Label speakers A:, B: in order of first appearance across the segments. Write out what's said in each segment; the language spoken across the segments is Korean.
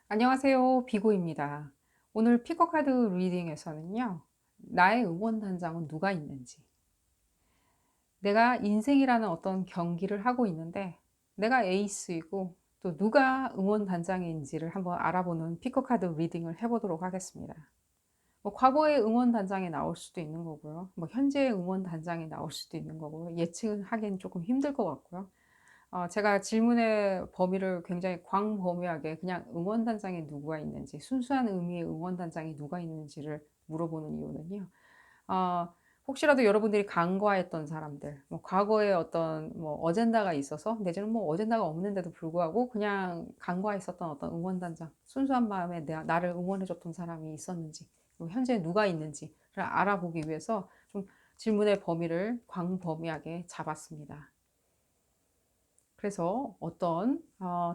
A: 안녕하세요. 비고입니다. 오늘 피커카드 리딩에서는요, 나의 응원단장은 누가 있는지, 내가 인생이라는 어떤 경기를 하고 있는데, 내가 에이스이고, 또 누가 응원단장인지를 한번 알아보는 피커카드 리딩을 해보도록 하겠습니다. 뭐 과거의 응원단장이 나올 수도 있는 거고요. 뭐 현재의 응원단장이 나올 수도 있는 거고요. 예측하기는 조금 힘들 것 같고요. 제가 질문의 범위를 굉장히 광범위하게 그냥 응원단장이 누가 있는지, 순수한 의미의 응원단장이 누가 있는지를 물어보는 이유는요. 어, 혹시라도 여러분들이 간과했던 사람들, 뭐 과거에 어떤 뭐 어젠다가 있어서, 내지는 뭐 어젠다가 없는데도 불구하고 그냥 간과했었던 어떤 응원단장, 순수한 마음에 나를 응원해줬던 사람이 있었는지, 그리고 현재 누가 있는지를 알아보기 위해서 좀 질문의 범위를 광범위하게 잡았습니다. 그래서 어떤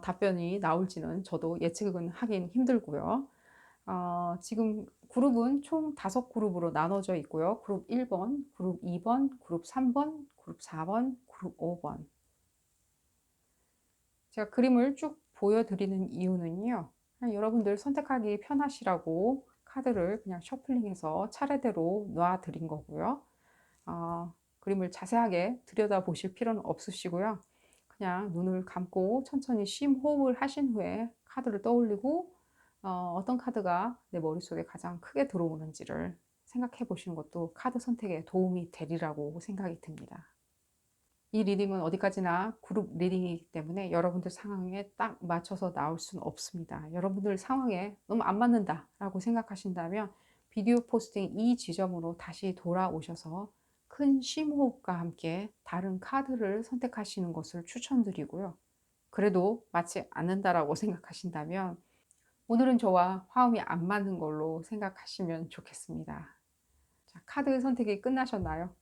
A: 답변이 나올지는 저도 예측은 하긴 힘들고요. 지금 그룹은 총 5그룹으로 나눠져 있고요. 그룹 1번, 그룹 2번, 그룹 3번, 그룹 4번, 그룹 5번. 제가 그림을 쭉 보여드리는 이유는요. 그냥 여러분들 선택하기 편하시라고 카드를 그냥 셔플링해서 차례대로 놔드린 거고요. 그림을 자세하게 들여다보실 필요는 없으시고요. 그냥 눈을 감고 천천히 심호흡을 하신 후에 카드를 떠올리고 어떤 카드가 내 머릿속에 가장 크게 들어오는지를 생각해 보시는 것도 카드 선택에 도움이 되리라고 생각이 듭니다. 이 리딩은 어디까지나 그룹 리딩이기 때문에 여러분들 상황에 딱 맞춰서 나올 수는 없습니다. 여러분들 상황에 너무 안 맞는다라고 생각하신다면 비디오 포스팅 이 지점으로 다시 돌아오셔서 큰 심호흡과 함께 다른 카드를 선택하시는 것을 추천드리고요. 그래도 맞지 않는다라고 생각하신다면 오늘은 저와 화음이 안 맞는 걸로 생각하시면 좋겠습니다. 자, 카드 선택이 끝나셨나요?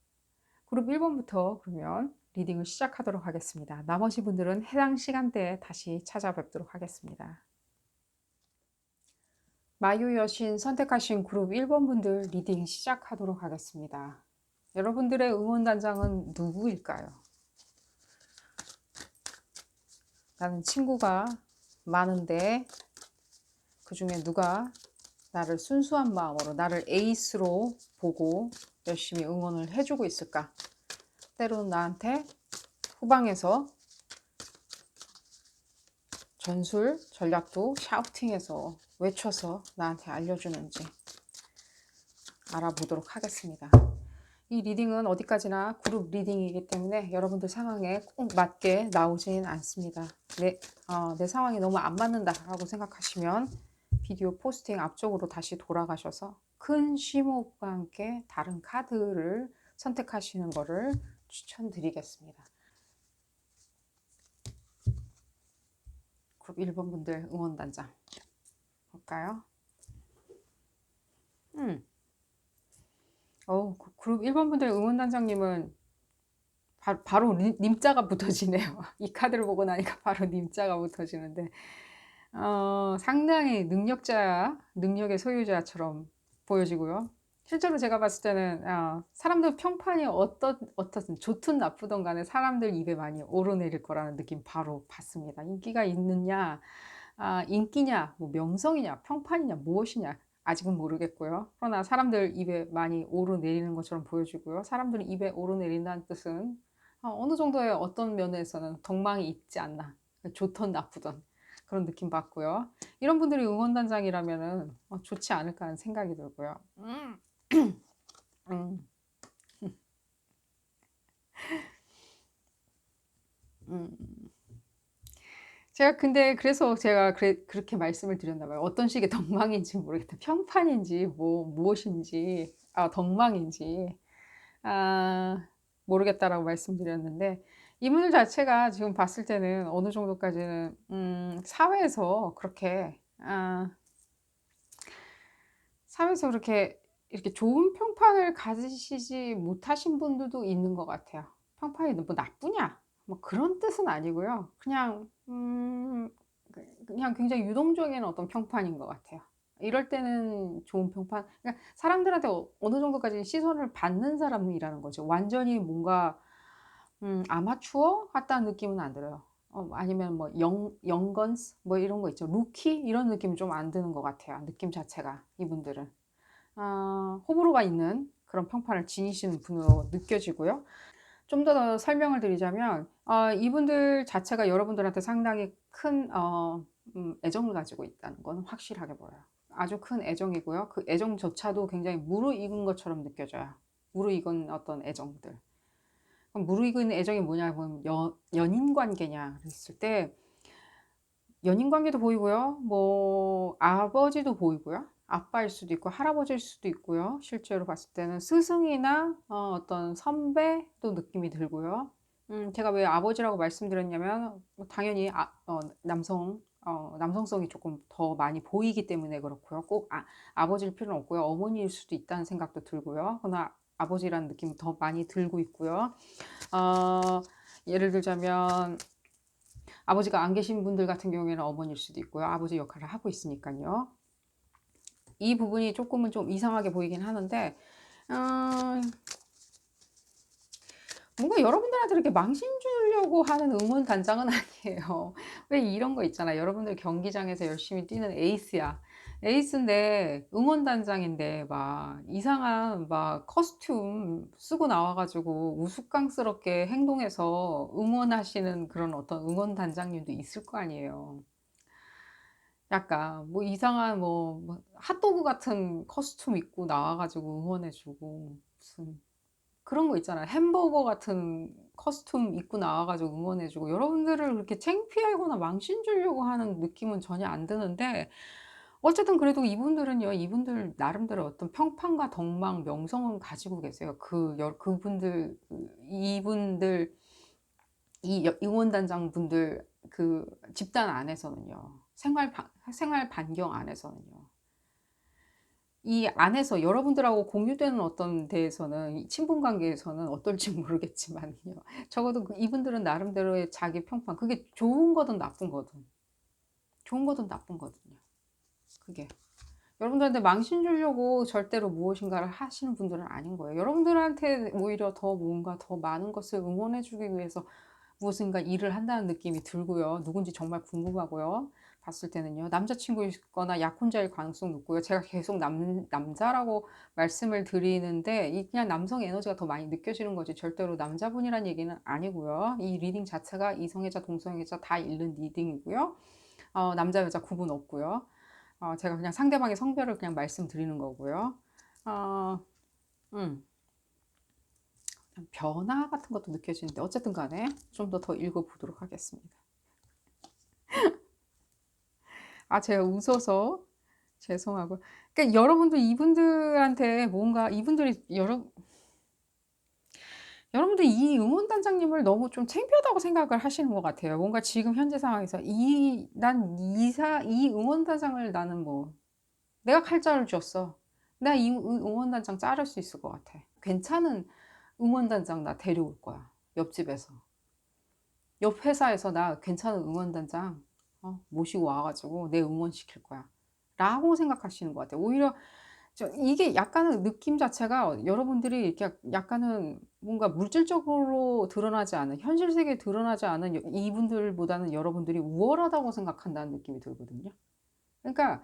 A: 그룹 1번부터 그러면 리딩을 시작하도록 하겠습니다. 나머지 분들은 해당 시간대에 다시 찾아뵙도록 하겠습니다. 마유 여신 선택하신 그룹 1번 분들 리딩 시작하도록 하겠습니다. 여러분들의 응원단장은 누구일까요? 나는 친구가 많은데 그 중에 누가 나를 순수한 마음으로 나를 에이스로 보고 열심히 응원을 해주고 있을까? 때로는 나한테 후방에서 전술 전략도 샤우팅해서 외쳐서 나한테 알려주는지 알아보도록 하겠습니다. 이 리딩은 어디까지나 그룹 리딩이기 때문에 여러분들 상황에 꼭 맞게 나오진 않습니다. 내 상황이 너무 안 맞는다라고 생각하시면 비디오 포스팅 앞쪽으로 다시 돌아가셔서 큰 심호흡과 함께 다른 카드를 선택하시는 것을 추천드리겠습니다. 그룹 1번 분들 응원단장 볼까요? 그룹 1번 분들 응원단장님은 바로 님자가 붙어지네요. 이 카드를 보고 나니까 바로 님자가 붙어지는데 상당히 능력의 소유자처럼 보여지고요. 실제로 제가 봤을 때는 사람들 평판이 어떻든 좋든 나쁘든 간에 사람들 입에 많이 오르내릴 거라는 느낌 바로 받습니다. 인기가 있느냐, 인기냐, 뭐 명성이냐, 평판이냐, 무엇이냐 아직은 모르겠고요. 그러나 사람들 입에 많이 오르내리는 것처럼 보여지고요. 사람들이 입에 오르내린다는 뜻은 어느 정도의 어떤 면에서는 덕망이 있지 않나, 좋든 나쁘든 그런 느낌 받고요. 이런 분들이 응원단장이라면은 좋지 않을까 하는 생각이 들고요. 음, 음. 근데 그래서 제가 그렇게 말씀을 드렸나 봐요. 어떤 식의 덕망인지 모르겠다. 평판인지 무엇인지 덕망인지 아, 모르겠다라고 말씀드렸는데 이분들 자체가 지금 봤을 때는 어느 정도까지는 사회에서 그렇게 이렇게 좋은 평판을 가지시지 못하신 분들도 있는 것 같아요. 평판이 뭐 나쁘냐? 뭐 그런 뜻은 아니고요. 그냥 굉장히 유동적인 어떤 평판인 것 같아요. 이럴 때는 좋은 평판, 그러니까 사람들한테 어느 정도까지 시선을 받는 사람이라는 거죠. 완전히 뭔가 아마추어 같다는 느낌은 안 들어요. 아니면 뭐 영건스 뭐 이런 거 있죠. 루키 이런 느낌이 좀 안 드는 것 같아요, 느낌 자체가 이분들은. 호불호가 있는 그런 평판을 지니시는 분으로 느껴지고요. 좀 더 설명을 드리자면 이분들 자체가 여러분들한테 상당히 큰 애정을 가지고 있다는 건 확실하게 보여요. 아주 큰 애정이고요. 그 애정조차도 굉장히 무르익은 것처럼 느껴져요. 무르익은 어떤 애정들. 그럼 무르익은 애정이 뭐냐면 연인 관계냐 그랬을 때 연인 관계도 보이고요. 뭐 아버지도 보이고요. 아빠일 수도 있고 할아버지일 수도 있고요. 실제로 봤을 때는 스승이나 어떤 선배도 느낌이 들고요. 제가 왜 아버지라고 말씀드렸냐면 뭐 당연히 남성성이 조금 더 많이 보이기 때문에 그렇고요. 꼭 아버지일 필요는 없고요. 어머니일 수도 있다는 생각도 들고요. 그러나 아버지라는 느낌이 더 많이 들고 있고요. 예를 들자면 아버지가 안 계신 분들 같은 경우에는 어머니일 수도 있고요. 아버지 역할을 하고 있으니까요. 이 부분이 조금은 좀 이상하게 보이긴 하는데 어, 뭔가 여러분들한테 이렇게 망신 주려고 하는 응원 단장은 아니에요. 왜 이런 거 있잖아. 여러분들 경기장에서 열심히 뛰는 에이스야. 에이스인데 응원 단장인데 막 이상한 막 커스튬 쓰고 나와가지고 우스꽝스럽게 행동해서 응원하시는 그런 어떤 응원 단장님도 있을 거 아니에요. 약간 뭐 이상한 뭐 핫도그 같은 커스튬 입고 나와가지고 응원해주고 무슨 그런 거 있잖아요. 햄버거 같은 커스튬 입고 나와가지고 응원해주고 여러분들을 그렇게 창피하거나 망신 주려고 하는 느낌은 전혀 안 드는데 어쨌든 그래도 이분들은요, 이분들 나름대로 어떤 평판과 덕망, 명성은 가지고 계세요. 그분들, 이분들, 응원단장 분들 그 집단 안에서는요. 생활 반경 안에서는요. 이 안에서 여러분들하고 공유되는 어떤 데에서는 이 친분 관계에서는 어떨지 모르겠지만요. 적어도 이분들은 나름대로의 자기 평판 그게 좋은 거든 나쁜 거든 좋은 거든 나쁜 거든요. 그게 여러분들한테 망신 주려고 절대로 무엇인가를 하시는 분들은 아닌 거예요. 여러분들한테 오히려 더 뭔가 더 많은 것을 응원해 주기 위해서 무엇인가 일을 한다는 느낌이 들고요. 누군지 정말 궁금하고요. 봤을 때는요. 남자친구이거나 약혼자일 가능성 높고요. 제가 계속 남자라고 말씀을 드리는데 이 그냥 남성 에너지가 더 많이 느껴지는 거지 절대로 남자분이란 얘기는 아니고요. 이 리딩 자체가 이성애자, 동성애자 다 읽는 리딩이고요. 남자, 여자 구분 없고요. 제가 그냥 상대방의 성별을 그냥 말씀드리는 거고요. 어, 음. 변화 같은 것도 느껴지는데 어쨌든 간에 좀 더 읽어보도록 하겠습니다. 제가 웃어서 죄송하고 그러니까 여러분들 이분들한테 뭔가 이분들이 여러분들 이 응원단장님을 너무 좀 창피하다고 생각을 하시는 것 같아요. 뭔가 지금 현재 상황에서 이 응원단장을 나는 뭐 내가 칼자를 쥐었어. 내가 이 응원단장 자를 수 있을 것 같아. 괜찮은 응원단장 나 데려올 거야. 옆집에서. 옆 회사에서 나 괜찮은 응원단장 모시고 와가지고 내 응원시킬 거야. 라고 생각하시는 것 같아요. 오히려 이게 약간은 느낌 자체가 여러분들이 이렇게 약간은 뭔가 물질적으로 드러나지 않은, 현실 세계에 드러나지 않은 이분들보다는 여러분들이 우월하다고 생각한다는 느낌이 들거든요. 그러니까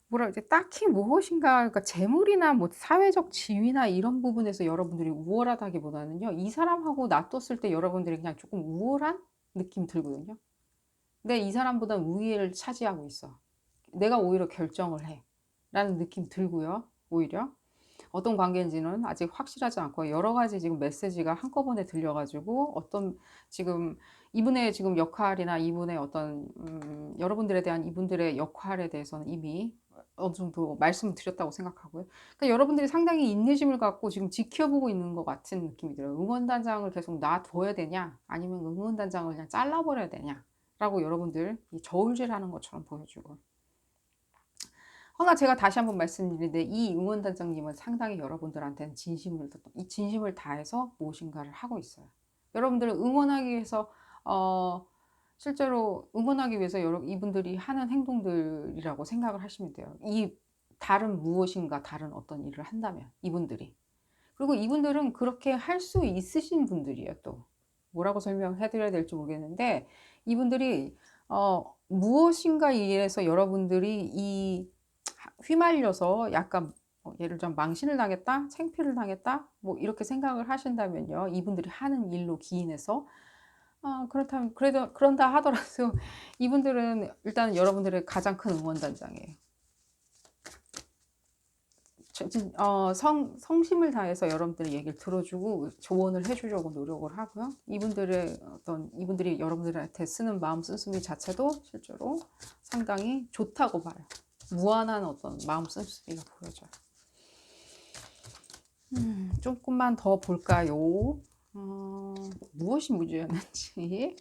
A: 뭐라 그러지? 딱히 무엇인가 그러니까 재물이나 뭐 사회적 지위나 이런 부분에서 여러분들이 우월하다기보다는요. 이 사람하고 놔뒀을 때 여러분들이 그냥 조금 우월한 느낌 들거든요. 근데 이 사람보다 우위를 차지하고 있어. 내가 오히려 결정을 해. 라는 느낌 들고요. 오히려. 어떤 관계인지는 아직 확실하지 않고 여러 가지 지금 메시지가 한꺼번에 들려가지고 어떤 지금 이분의 지금 역할이나 이분의 어떤 여러분들에 대한 이분들의 역할에 대해서는 이미 어느 정도 말씀을 드렸다고 생각하고요. 그러니까 여러분들이 상당히 인내심을 갖고 지금 지켜보고 있는 것 같은 느낌이 들어요. 응원단장을 계속 놔둬야 되냐 아니면 응원단장을 그냥 잘라버려야 되냐 라고 여러분들 저울질하는 것처럼 보여지고 제가 다시 한번 말씀드리는데 이 응원단장님은 상당히 여러분들한테는 진심을 다해서 무엇인가를 하고 있어요. 여러분들을 응원하기 위해서 실제로 응원하기 위해서 이분들이 하는 행동들이라고 생각을 하시면 돼요. 이 다른 무엇인가 다른 어떤 일을 한다면 이분들이. 그리고 이분들은 그렇게 할 수 있으신 분들이에요 또. 뭐라고 설명해 드려야 될지 모르겠는데 이분들이 무엇인가 일에서 여러분들이 휘말려서 약간 예를 들면 '망신을 당했다. 창피를 당했다.' 뭐 이렇게 생각을 하신다면요. 이분들이 하는 일로 기인해서 그렇다면 그래도 그런다 하더라도 이분들은 일단 여러분들의 가장 큰 응원단장이에요. 성심을 다해서 여러분들의 얘기를 들어주고 조언을 해 주려고 노력을 하고요. 이분들이 여러분들한테 쓰는 마음 씀씀이 자체도 실제로 상당히 좋다고 봐요. 무한한 어떤 마음 씀씀이가 보여져요. 조금만 더 볼까요? 무엇이 문제였는지.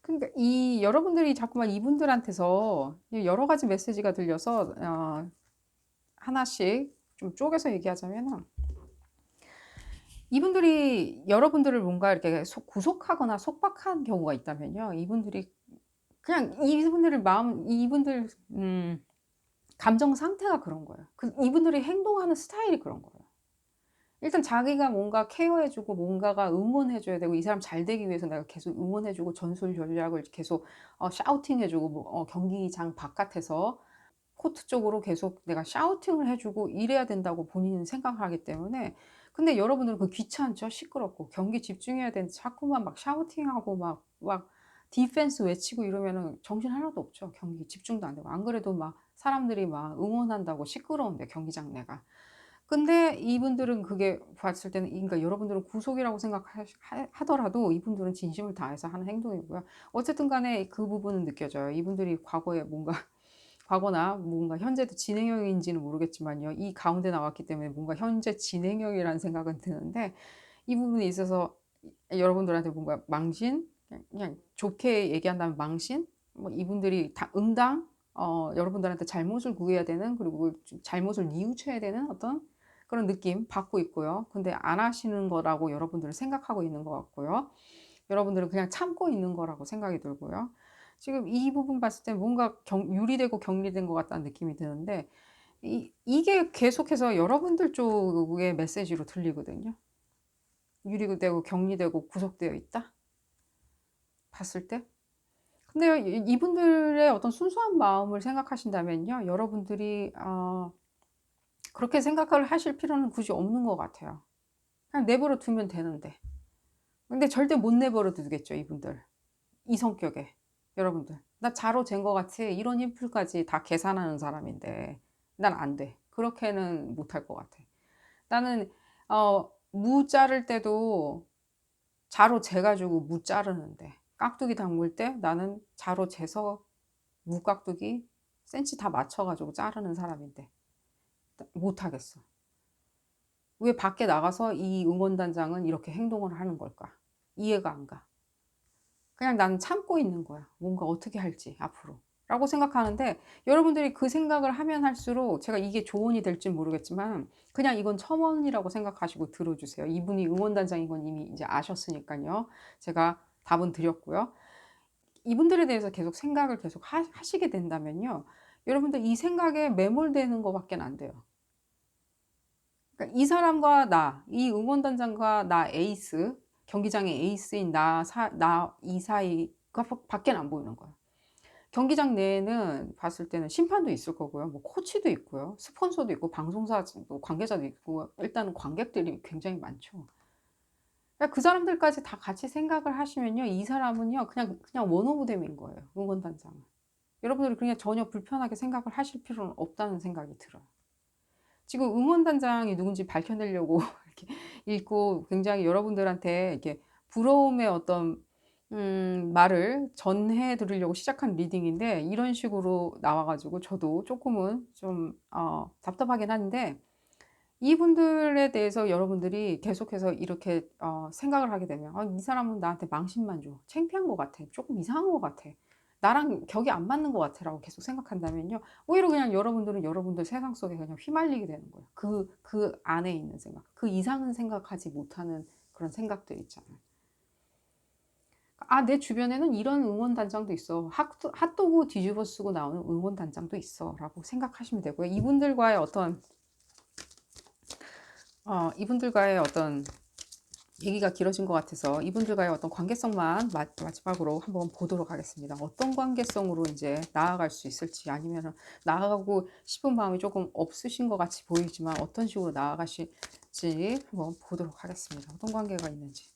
A: 그러니까 여러분들이 자꾸만 이분들한테서 여러 가지 메시지가 들려서 하나씩 좀 쪼개서 얘기하자면은, 이분들이 여러분들을 뭔가 이렇게 구속하거나 속박한 경우가 있다면요. 이분들이 그냥 이분들 감정 상태가 그런 거예요. 이분들이 행동하는 스타일이 그런 거예요. 일단 자기가 뭔가 케어해 주고 뭔가가 응원해 줘야 되고, 이 사람 잘 되기 위해서 내가 계속 응원해 주고 전술 전략을 계속 샤우팅해 주고, 경기장 바깥에서 코트 쪽으로 계속 내가 샤우팅을 해 주고 이래야 된다고 본인은 생각을 하기 때문에. 근데 여러분들은 귀찮죠. 시끄럽고 경기 집중해야 되는데 자꾸만 막 샤우팅하고 막 디펜스 외치고 이러면은 정신 하나도 없죠. 경기 집중도 안 되고. 안 그래도 막 사람들이 막 응원한다고 시끄러운데 경기장 내가. 근데 이분들은 그게 봤을 때는, 그러니까 여러분들은 구속이라고 하더라도 이분들은 진심을 다해서 하는 행동이고요. 어쨌든 간에 그 부분은 느껴져요. 이분들이 과거에 뭔가 과거나 뭔가 현재도 진행형인지는 모르겠지만요. 이 가운데 나왔기 때문에 뭔가 현재 진행형이라는 생각은 드는데, 이 부분에 있어서 여러분들한테 뭔가 망신, 그냥 좋게 얘기한다면 망신, 뭐 이분들이 다 응당, 여러분들한테 잘못을 구해야 되는, 그리고 잘못을 뉘우쳐야 되는 어떤 그런 느낌 받고 있고요. 근데 안 하시는 거라고 여러분들은 생각하고 있는 것 같고요. 여러분들은 그냥 참고 있는 거라고 생각이 들고요. 지금 이 부분 봤을 때 뭔가 유리되고 격리된 것 같다는 느낌이 드는데, 이게 계속해서 여러분들 쪽의 메시지로 들리거든요. 유리되고 격리되고 구속되어 있다 봤을 때. 근데요, 이분들의 어떤 순수한 마음을 생각하신다면요, 여러분들이 그렇게 생각을 하실 필요는 굳이 없는 것 같아요. 그냥 내버려 두면 되는데. 근데 절대 못 내버려 두겠죠, 이분들. 이 성격에. 여러분들, 나 자로 잰 것 같아. 이런 인풀까지 다 계산하는 사람인데 난 안 돼. 그렇게는 못할 것 같아. 나는 무 자를 때도 자로 재가지고 무 자르는데, 깍두기 담글 때 나는 자로 재서 무 깍두기 센치 다 맞춰가지고 자르는 사람인데 못하겠어. 왜 밖에 나가서 이 응원단장은 이렇게 행동을 하는 걸까? 이해가 안 가. 그냥 나는 참고 있는 거야. 뭔가 어떻게 할지 앞으로. 라고 생각하는데, 여러분들이 그 생각을 하면 할수록 제가 이게 조언이 될진 모르겠지만 그냥 이건 첨언이라고 생각하시고 들어주세요. 이분이 응원단장인 건 이미 이제 아셨으니까요. 제가 답은 드렸고요. 이분들에 대해서 계속 생각을 계속 하시게 된다면요, 여러분들 이 생각에 매몰되는 것밖에 안 돼요. 그러니까 이 사람과 이 응원단장과 나 에이스, 경기장의 에이스인 이 사이가 밖에 안 보이는 거예요. 경기장 내에는 봤을 때는 심판도 있을 거고요. 뭐 코치도 있고요. 스폰서도 있고 방송사도 관계자도 있고, 일단은 관객들이 굉장히 많죠. 그러니까 그 사람들까지 다 같이 생각을 하시면요, 이 사람은요 그냥 원 오브 댐인 거예요. 응원단장은. 여러분들이 그냥 전혀 불편하게 생각을 하실 필요는 없다는 생각이 들어요. 지금 응원단장이 누군지 밝혀내려고 이렇게 읽고, 굉장히 여러분들한테 이렇게 부러움의 어떤 말을 전해 드리려고 시작한 리딩인데, 이런 식으로 나와 가지고 저도 조금은 좀 답답하긴 한데, 이분들에 대해서 여러분들이 계속해서 이렇게 생각을 하게 되면 '이 사람은 나한테 망신만 줘. 창피한 것 같아. 조금 이상한 것 같아. 나랑 격이 안 맞는 것 같아.'라고 계속 생각한다면요, 오히려 그냥 여러분들은 여러분들 세상 속에 그냥 휘말리게 되는 거예요. 그 안에 있는 생각, 그 이상은 생각하지 못하는 그런 생각들 있잖아요. 내 주변에는 이런 응원단장도 있어. 핫도그 뒤집어 쓰고 나오는 응원단장도 있어. 라고 생각하시면 되고요. 이분들과의 어떤 얘기가 길어진 것 같아서 이분들과의 어떤 관계성만 마지막으로 한번 보도록 하겠습니다. 어떤 관계성으로 이제 나아갈 수 있을지, 아니면 나아가고 싶은 마음이 조금 없으신 것 같이 보이지만 어떤 식으로 나아가실지 한번 보도록 하겠습니다. 어떤 관계가 있는지.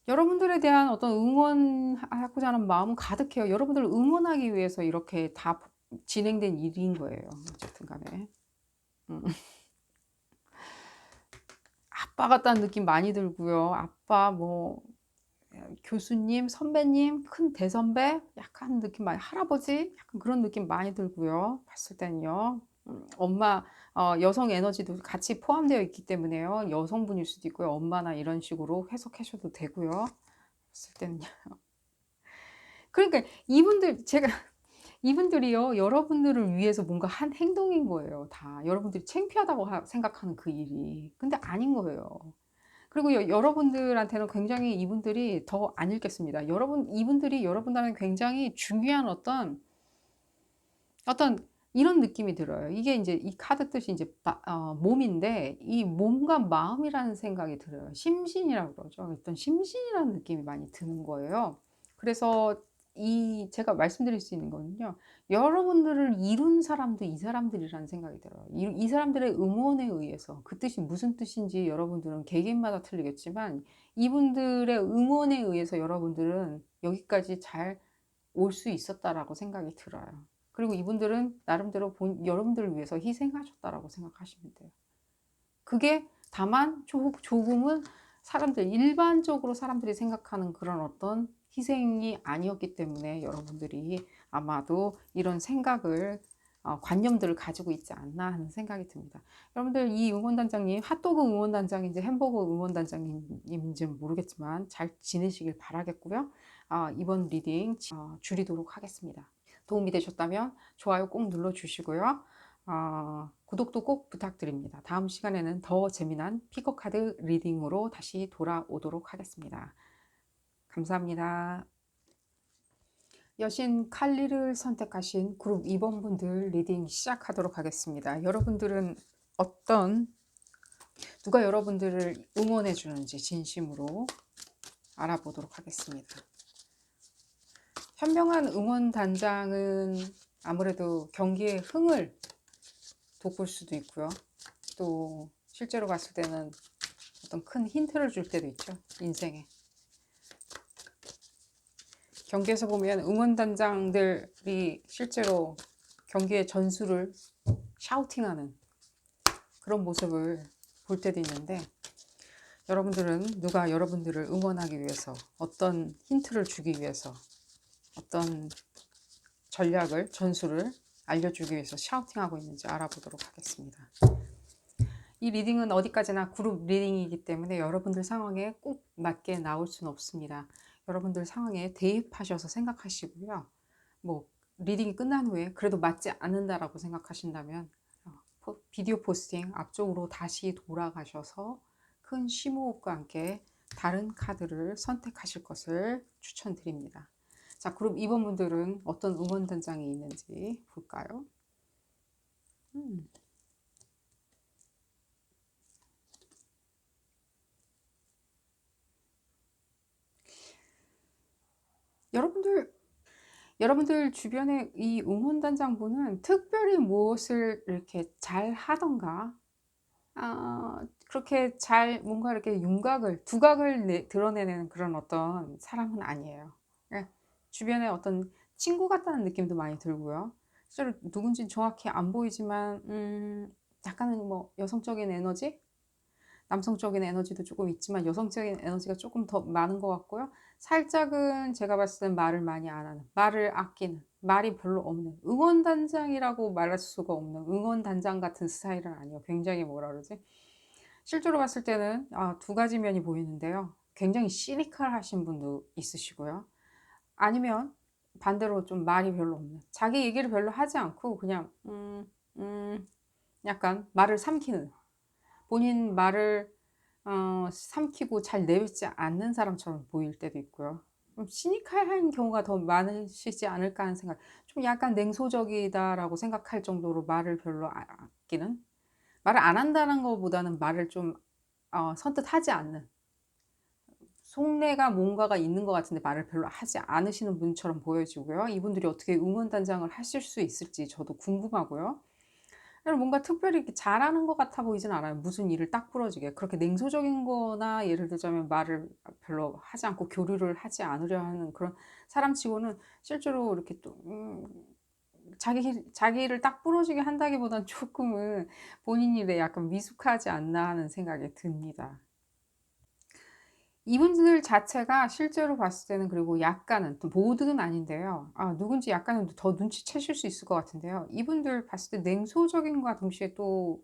A: 여러분들에 대한 어떤 응원하고자 하는 마음은 가득해요. 여러분들을 응원하기 위해서 이렇게 다 진행된 일인 거예요. 어쨌든 간에. 음. 아빠 같다는 느낌 많이 들고요. 아빠, 뭐 교수님, 선배님, 큰 대선배, 약간 느낌 많이, 할아버지, 약간 그런 느낌 많이 들고요. 봤을 때는요. 엄마, 여성 에너지도 같이 포함되어 있기 때문에요. 여성분일 수도 있고요. 엄마나 이런 식으로 해석하셔도 되고요. 봤을 때는요. 그러니까 이분들이요, 여러분들을 위해서 뭔가 한 행동인 거예요. 다 여러분들이 창피하다고 생각하는 그 일이, 근데 아닌 거예요. 그리고 여러분들한테는 굉장히 이분들이 더 안 읽겠습니다. 이분들이 여러분들한테 굉장히 중요한 어떤 이런 느낌이 들어요. 이게 이제 이 카드 뜻이 이제 몸인데, 이 몸과 마음이라는 생각이 들어요. 심신이라고 그러죠. 어떤 심신이라는 느낌이 많이 드는 거예요. 그래서 제가 말씀드릴 수 있는 거는요, 여러분들을 이룬 사람도 이 사람들이라는 생각이 들어요. 이 사람들의 응원에 의해서, 그 뜻이 무슨 뜻인지 여러분들은 개개인마다 틀리겠지만, 이분들의 응원에 의해서 여러분들은 여기까지 잘 올 수 있었다라고 생각이 들어요. 그리고 이분들은 나름대로 여러분들을 위해서 희생하셨다라고 생각하시면 돼요. 그게 다만 조금은 일반적으로 사람들이 생각하는 그런 어떤 희생이 아니었기 때문에 여러분들이 아마도 이런 생각을, 관념들을 가지고 있지 않나 하는 생각이 듭니다. 여러분들, 이 응원단장님, 핫도그 응원단장인지 햄버거 응원단장님인지는 모르겠지만 잘 지내시길 바라겠고요. 이번 리딩 줄이도록 하겠습니다. 도움이 되셨다면 좋아요 꼭 눌러주시고요. 구독도 꼭 부탁드립니다. 다음 시간에는 더 재미난 피거카드 리딩으로 다시 돌아오도록 하겠습니다. 감사합니다. 여신 칼리를 선택하신 그룹 2번 분들 리딩 시작하도록 하겠습니다. 누가 여러분들을 응원해 주는지 진심으로 알아보도록 하겠습니다. 현명한 응원단장은 아무래도 경기의 흥을 돋굴 수도 있고요. 또 실제로 봤을 때는 어떤 큰 힌트를 줄 때도 있죠. 인생에. 경기에서 보면 응원단장들이 실제로 경기의 전술을 샤우팅하는 그런 모습을 볼 때도 있는데, 여러분들은 누가 여러분들을 응원하기 위해서, 어떤 힌트를 주기 위해서, 어떤 전술을 알려주기 위해서 샤우팅하고 있는지 알아보도록 하겠습니다. 이 리딩은 어디까지나 그룹 리딩이기 때문에 여러분들 상황에 꼭 맞게 나올 수는 없습니다. 여러분들 상황에 대입하셔서 생각하시고요. 뭐 리딩이 끝난 후에 그래도 맞지 않는다라고 생각하신다면 비디오 포스팅 앞쪽으로 다시 돌아가셔서 큰 심호흡과 함께 다른 카드를 선택하실 것을 추천드립니다. 자, 그럼 2번 분들은 어떤 응원단장이 있는지 볼까요? 여러분들 주변에 이 응원단장분은 특별히 무엇을 이렇게 잘 하던가, 그렇게 잘 뭔가 이렇게 두각을 드러내는 그런 어떤 사람은 아니에요. 예, 주변에 어떤 친구 같다는 느낌도 많이 들고요. 실제로 누군지 정확히 안 보이지만, 약간은 뭐 여성적인 에너지? 남성적인 에너지도 조금 있지만 여성적인 에너지가 조금 더 많은 것 같고요. 살짝은 제가 봤을 땐 말을 많이 안 하는, 말을 아끼는, 말이 별로 없는, 응원단장이라고 말할 수가 없는 응원단장 같은 스타일은 아니에요. 굉장히 뭐라 그러지? 실제로 봤을 때는 두 가지 면이 보이는데요. 굉장히 시니컬하신 분도 있으시고요. 아니면 반대로 좀 말이 별로 없는, 자기 얘기를 별로 하지 않고 그냥 약간 말을 삼키는, 본인 말을 삼키고 잘 내뱉지 않는 사람처럼 보일 때도 있고요. 좀 시니컬한 경우가 더 많으시지 않을까 하는 생각. 좀 약간 냉소적이다라고 생각할 정도로 말을 별로 아끼는 말을 안 한다는 것보다는 말을 좀 선뜻 하지 않는, 속내가 뭔가가 있는 것 같은데 말을 별로 하지 않으시는 분처럼 보여지고요. 이분들이 어떻게 응원단장을 하실 수 있을지 저도 궁금하고요. 그냥 뭔가 특별히 이렇게 잘하는 것 같아 보이진 않아요. 무슨 일을 딱 부러지게. 그렇게 냉소적인 거나 예를 들자면 말을 별로 하지 않고 교류를 하지 않으려 하는 그런 사람치고는 실제로 이렇게 또 자기를 딱 부러지게 한다기보다는 쪼끔은 본인 일에 약간 미숙하지 않나 하는 생각이 듭니다. 이분들 자체가 실제로 봤을 때는, 그리고 약간은, 또 모두는 아닌데요. 누군지 약간은 더 눈치채실 수 있을 것 같은데요. 이분들 봤을 때 냉소적인과 동시에 또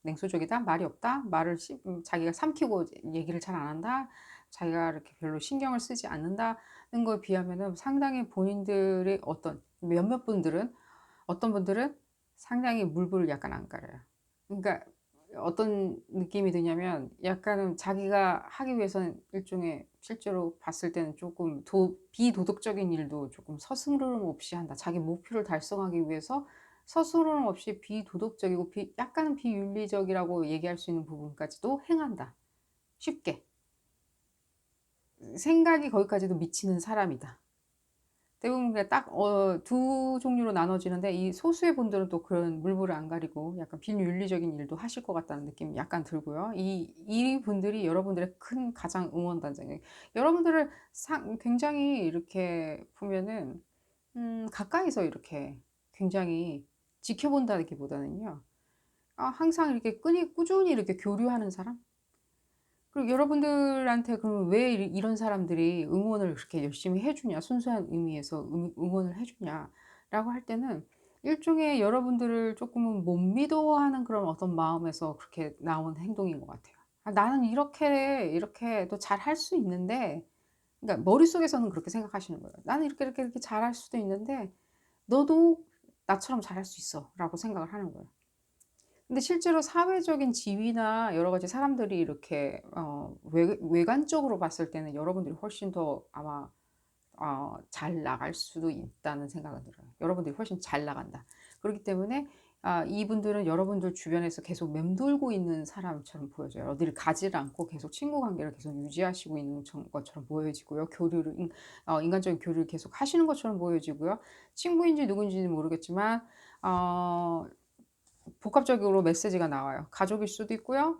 A: 냉소적이다, 말이 없다, 말을 자기가 삼키고 얘기를 잘 안 한다, 자기가 이렇게 별로 신경을 쓰지 않는다는 거에 비하면은 상당히 본인들의 어떤 몇몇 분들은, 어떤 분들은 상당히 물불을 약간 안 가려요. 그러니까 어떤 느낌이 드냐면, 약간은 자기가 하기 위해서는 일종의, 실제로 봤을 때는 쪼끔 비도덕적인 일도 쪼끔 서스름 없이 한다. 자기 목표를 달성하기 위해서 서스럼 없이 비도덕적이고 약간은 비윤리적이라고 얘기할 수 있는 부분까지도 행한다. 쉽게. 생각이 거기까지도 미치는 사람이다. 대부분 그냥 딱 두 종류로 나눠지는데, 이 소수의 분들은 또 그런 물불을 안 가리고 약간 비윤리적인 일도 하실 것 같다는 느낌이 약간 들고요. 이분들이 여러분들의 큰 가장 응원단장이에요. 여러분들을 굉장히 이렇게 보면은 가까이서 이렇게 굉장히 지켜본다기보다는요. 항상 이렇게 꾸준히 이렇게 교류하는 사람? 그리고 여러분들한테 그러면 왜 이런 사람들이 응원을 그렇게 열심히 해 주냐, 순수한 의미에서 응원을 해 주냐라고 할 때는, 일종의 여러분들을 쪼끔은 못 믿어하는 그런 어떤 마음에서 그렇게 나온 행동인 것 같아요. 나는 이렇게도 잘할 수 있는데", 그러니까 머릿속에서는 그렇게 생각하시는 거예요. "나는 이렇게 잘할 수도 있는데 너도 나처럼 잘할 수 있어."라고 생각을 하는 거예요. 근데 실제로 사회적인 지위나 여러 가지 사람들이 이렇게 외관적으로 봤을 때는 여러분들이 훨씬 더 아마 잘 나갈 수도 있다는 생각은 들어요. 여러분들이 훨씬 잘 나간다. 그렇기 때문에 이분들은 여러분들 주변에서 계속 맴돌고 있는 사람처럼 보여져요. 어디를 가지를 않고 계속 친구 관계를 계속 유지하시고 있는 것처럼 보여지고요. 인간적인 교류를 계속 하시는 것처럼 보여지고요. 친구인지 누군지는 모르겠지만 어 복합적으로 메시지가 나와요. 가족일 수도 있고요.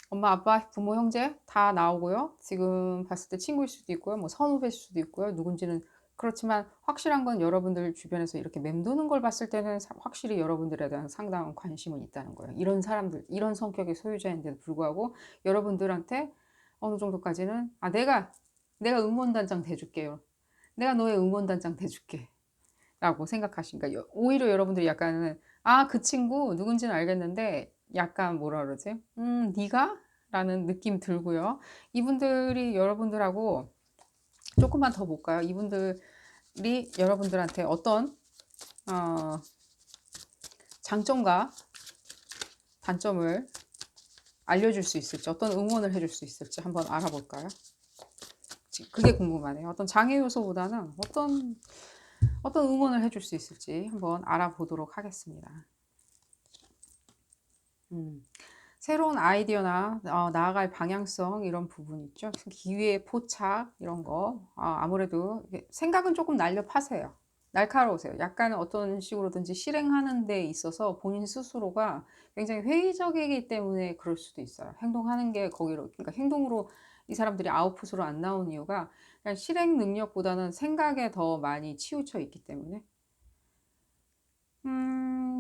A: 엄마, 아빠, 부모, 형제 다 나오고요. 지금 봤을 때 친구일 수도 있고요. 뭐 선후배일 수도 있고요. 누군지는, 그렇지만 확실한 건 여러분들 주변에서 이렇게 맴도는 걸 봤을 때는 확실히 여러분들에 대한 상당한 관심은 있다는 거예요. 이런 사람들, 이런 성격의 소유자인데도 불구하고 여러분들한테 어느 정도까지는 내가 응원단장 돼 줄게요. 내가 너의 응원단장 돼 줄게. 라고 생각하시니까, 오히려 여러분들이 약간은 그 친구 누군지는 알겠는데 약간 뭐라 그러지? 네가? 라는 느낌 들고요. 이분들이 여러분들하고 조금만 더 볼까요? 이분들이 여러분들한테 어떤 어 장점과 단점을 알려줄 수 있을지, 어떤 응원을 해줄 수 있을지 한번 알아볼까요? 그게 궁금하네요. 어떤 장애 요소보다는 어떤 응원을 해줄 수 있을지 한번 알아보도록 하겠습니다. 음. 새로운 아이디어나 나아갈 방향성, 이런 부분 있죠. 기회의 포착 이런 거, 아무래도 생각은 조금 날렵하세요. 날카로우세요. 약간 어떤 식으로든지 실행하는 데 있어서 본인 스스로가 굉장히 회의적이기 때문에 그럴 수도 있어요. 행동하는 게 거기로, 그러니까 행동으로 이 사람들이 아웃풋으로 안 나온 이유가 그냥 실행 능력보다는 생각에 더 많이 치우쳐 있기 때문에.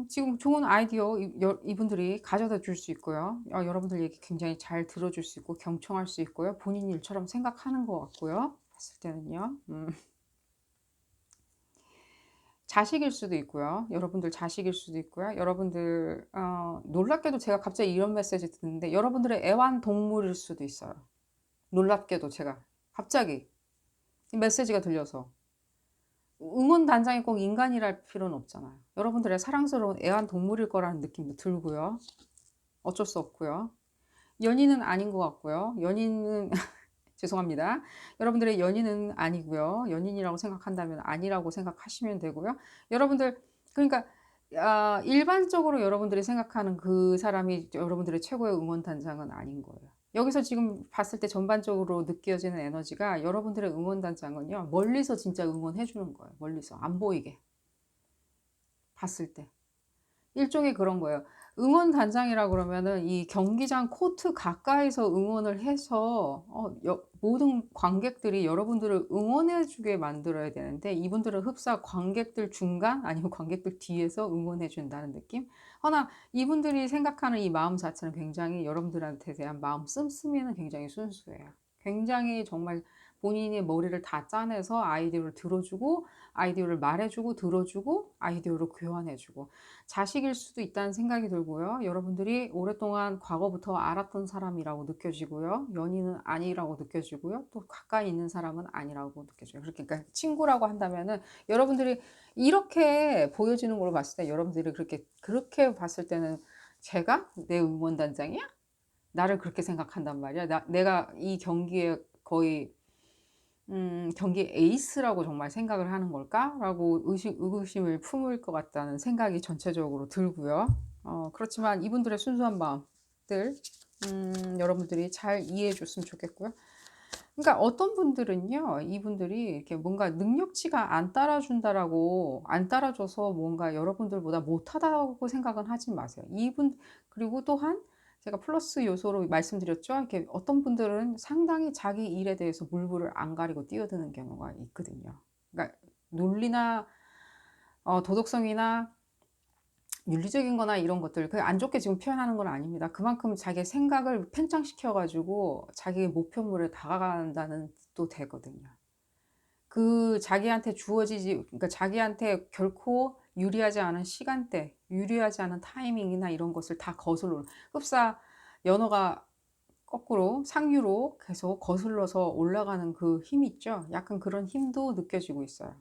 A: 지금 좋은 아이디어 이분들이 가져다 줄 수 있고요. 여러분들 얘기 굉장히 잘 들어줄 수 있고 경청할 수 있고요. 본인 일처럼 생각하는 것 같고요. 봤을 때는요. 자식일 수도 있고요. 여러분들 자식일 수도 있고요. 여러분들 놀랍게도 제가 갑자기 이런 메시지 듣는데, 여러분들의 애완동물일 수도 있어요. 놀랍게도 제가 갑자기 이 메시지가 들려서. 응원단장이 꼭 인간이랄 필요는 없잖아요. 여러분들의 사랑스러운 애완동물일 거라는 느낌도 들고요. 어쩔 수 없고요. 연인은 아닌 것 같고요. 연인은 죄송합니다. 여러분들의 연인은 아니고요. 연인이라고 생각한다면 아니라고 생각하시면 되고요. 여러분들, 그러니까 일반적으로 여러분들이 생각하는 그 사람이 여러분들의 최고의 응원 단장은 아닌 거예요. 여기서 지금 봤을 때 전반적으로 느껴지는 에너지가 여러분들의 응원 단장은요, 멀리서 진짜 응원해 주는 거예요. 멀리서 안 보이게 봤을 때. 일종의 그런 거예요. 응원 단장이라 그러면은 이 경기장 코트 가까이서 응원을 해서 모든 관객들이 여러분들을 응원해 주게 만들어야 되는데, 이분들은 흡사 관객들 중간 아니면 관객들 뒤에서 응원해 준다는 느낌? 허나 이분들이 생각하는 이 마음 자체는 굉장히 여러분들한테 대한 마음 씀씀이는 굉장히 순수해요. 굉장히 정말 본인이 머리를 다 짜내서 아이디어를 들어주고, 아이디어를 말해주고, 들어주고, 아이디어를 교환해주고, 자식일 수도 있다는 생각이 들고요. 여러분들이 오랫동안 과거부터 알았던 사람이라고 느껴지고요. 연인은 아니라고 느껴지고요. 또 가까이 있는 사람은 아니라고 느껴져요. 그러니까 친구라고 한다면은, 여러분들이 이렇게 보여지는 걸로 봤을 때, 여러분들이 그렇게 봤을 때는 제가 내 응원단장이야? 나를 그렇게 생각한단 말이야. 내가 이 경기에 거의 경기 에이스라고 정말 생각을 하는 걸까라고 의구심을 품을 것 같다는 생각이 전체적으로 들고요. 그렇지만 이분들의 순수한 마음들, 여러분들이 잘 이해해 줬으면 좋겠고요. 그러니까 어떤 분들은요, 이분들이 이렇게 뭔가 능력치가 안 따라준다라고, 안 따라줘서 뭔가 여러분들보다 못하다고 생각은 하지 마세요. 그리고 또한 제가 플러스 요소로 말씀드렸죠. 이렇게 어떤 분들은 상당히 자기 일에 대해서 물불을 안 가리고 뛰어드는 경우가 있거든요. 그러니까 논리나 도덕성이나 윤리적인 거나 이런 것들, 그 안 좋게 지금 표현하는 건 아닙니다. 그만큼 자기의 생각을 팽창시켜 가지고 자기의 목표물에 다가간다는 뜻도 되거든요. 자기한테 그러니까 자기한테 결코 유리하지 않은 시간대, 유리하지 않은 타이밍이나 이런 것을 다 거슬러 흡사 연어가 거꾸로 상류로 계속 거슬러서 올라가는 그 힘 있죠? 약간 그런 힘도 느껴지고 있어요.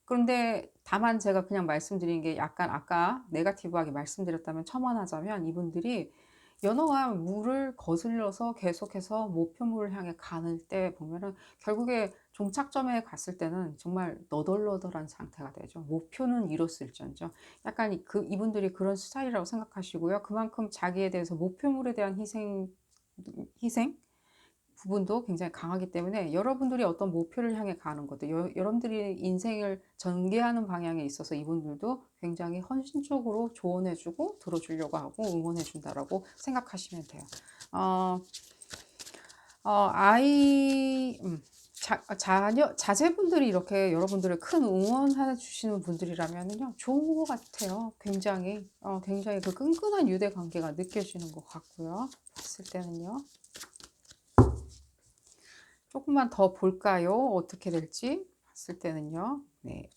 A: 그런데 다만 제가 그냥 말씀드린 게 약간 아까 네거티브하게 말씀드렸다면, 첨언하자면 이분들이 연어가 물을 거슬려서 계속해서 목표물을 향해 가는 때 보면은 결국에 종착점에 갔을 때는 정말 너덜너덜한 상태가 되죠. 목표는 이뤘을지언정. 약간 이분들이 그런 스타일이라고 생각하시고요. 그만큼 자기에 대해서 목표물에 대한 희생 부분도 굉장히 강하기 때문에 여러분들이 어떤 목표를 향해 가는 것도, 여러분들이 인생을 전개하는 방향에 있어서 이분들도 굉장히 헌신적으로 조언해 주고 들어주려고 하고 응원해 준다라고 생각하시면 돼요. 어, 아이, 자제분들이 이렇게 여러분들을 큰 응원해 주시는 분들이라면요, 좋은 것 같아요. 굉장히 그 끈끈한 유대 관계가 느껴지는 것 같고요. 봤을 때는요. 조금만 더 볼까요? 어떻게 될지 봤을 때는요. 네.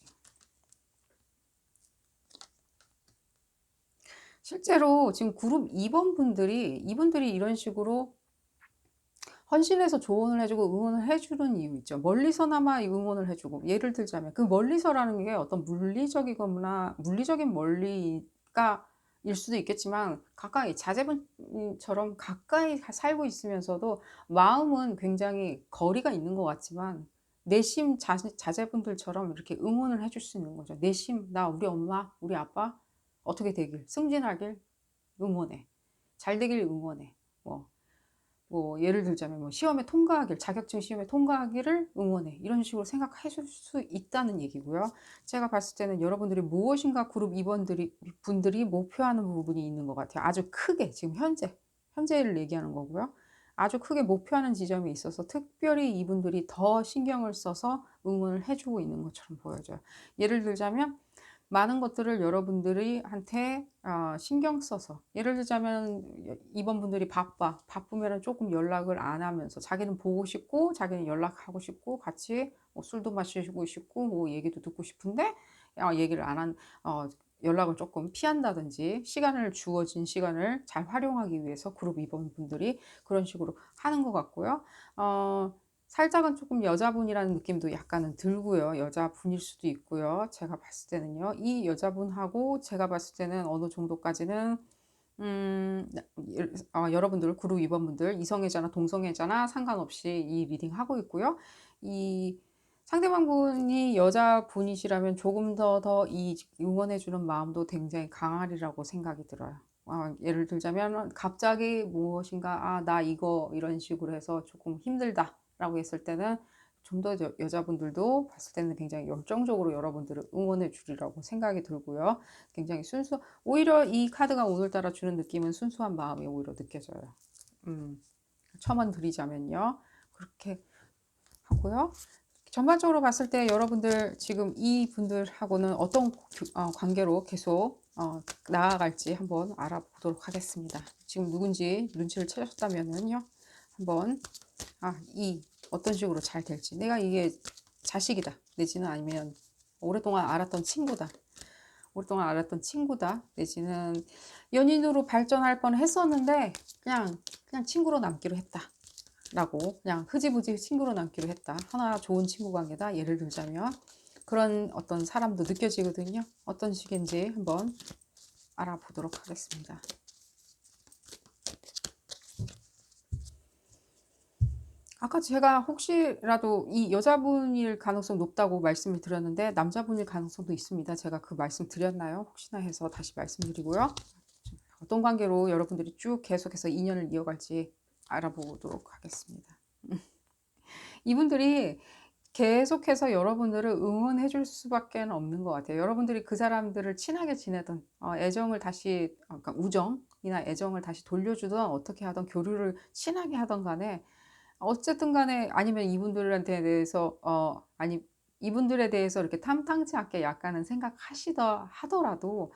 A: 실제로 지금 그룹 2번 이분들이 이런 식으로 헌신해서 조언을 해주고 응원을 해주는 이유 있죠. 멀리서나마 응원을 해주고, 예를 들자면 그 멀리서라는 게 어떤 물리적인 멀리가 일 수도 있겠지만, 가까이 자제분처럼 가까이 살고 있으면서도 마음은 굉장히 거리가 있는 것 같지만, 내심 자제분들처럼 이렇게 응원을 해줄 수 있는 거죠. 내심 나 우리 엄마 우리 아빠 어떻게 되길, 승진하길 응원해, 잘 되길 응원해, 뭐 예를 들자면 뭐 자격증 시험에 통과하기를 응원해, 이런 식으로 생각해 줄 수 있다는 얘기고요. 제가 봤을 때는 여러분들이 무엇인가 그룹 2번들이 분들이 목표하는 부분이 있는 것 같아요. 아주 크게 지금 현재를 얘기하는 거고요. 아주 크게 목표하는 지점이 있어서 특별히 이분들이 더 신경을 써서 응원을 해주고 있는 것처럼 보여져요. 예를 들자면 많은 것들을 여러분들이 한테 신경 써서, 예를 들자면 이번 분들이 바쁘면 조금 연락을 안 하면서, 자기는 보고 싶고 자기는 연락하고 싶고 같이 뭐 술도 마시고 싶고 뭐 얘기도 듣고 싶은데 얘기를 안 한, 연락을 조금 피한다든지, 주어진 시간을 잘 활용하기 위해서 그룹 2번 분들이 그런 식으로 하는 것 같고요. 살짝은 조금 여자분이라는 느낌도 약간은 들고요. 여자분일 수도 있고요. 제가 봤을 때는요. 이 여자분하고 제가 봤을 때는 어느 정도까지는 여러분들 그룹 2번 분들 이성애자나 동성애자나 상관없이 이 리딩 하고 있고요. 이 상대방분이 여자분이시라면 조금 더 이 응원해 주는 마음도 굉장히 강하리라고 생각이 들어요. 예를 들자면 갑자기 무엇인가 나 이거 이런 식으로 해서 조금 힘들다라고 했을 때는 좀 더 여자분들도 봤을 때는 굉장히 열정적으로 여러분들을 응원해 주리라고 생각이 들고요. 굉장히 오히려 이 카드가 오늘따라 주는 느낌은 순수한 마음이 오히려 느껴져요. 첨언 드리자면요. 그렇게 하고요. 전반적으로 봤을 때 여러분들 지금 이분들하고는 어떤 관계로 계속 나아갈지 한번 알아보도록 하겠습니다. 지금 누군지 눈치를 채셨다면은요. 한번 어떤 식으로 잘 될지, 내가 이게 자식이다 내지는 아니면 오랫동안 알았던 친구다 내지는 연인으로 발전할 뻔 했었는데 그냥 친구로 남기로 했다 라고, 그냥 흐지부지 친구로 남기로 했다, 하나 좋은 친구 관계다, 예를 들자면 그런 어떤 사람도 느껴지거든요. 어떤 식인지 한번 알아보도록 하겠습니다. 아까 제가 혹시라도 이 여자분일 가능성 높다고 말씀을 드렸는데 남자분일 가능성도 있습니다. 제가 그 말씀 드렸나요? 혹시나 해서 다시 말씀드리고요. 어떤 관계로 여러분들이 쭉 계속해서 인연을 이어갈지 알아보도록 하겠습니다. 이분들이 계속해서 여러분들을 응원해 줄 수밖에 없는 것 같아요. 여러분들이 그 사람들을 친하게 지내던 애정을 다시, 그러니까 우정이나 애정을 다시 돌려주던, 어떻게 하던, 교류를 친하게 하던 간에 어쨌든 간에, 아니면 이분들한테 대해서 이분들에 대해서 이렇게 탐탁지 않게 약간은 생각하시더 하더라도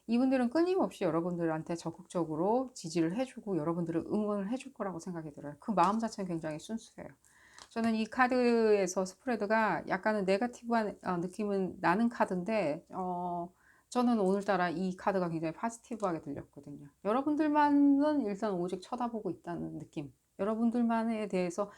A: 이분들은 끊임없이 여러분들한테 적극적으로 지지를 해주고 여러분들을 응원을 해줄 거라고 생각이 들어요. 그 마음 자체는 굉장히 순수해요. 저는 이 카드에서 스프레드가 약간은 네거티브한 느낌은 나는 카드인데, 저는 오늘따라 이 카드가 굉장히 포지티브하게 들렸거든요. 여러분들만은 일단 오직 쳐다보고 있다는 느낌. 여러분들만에 대해서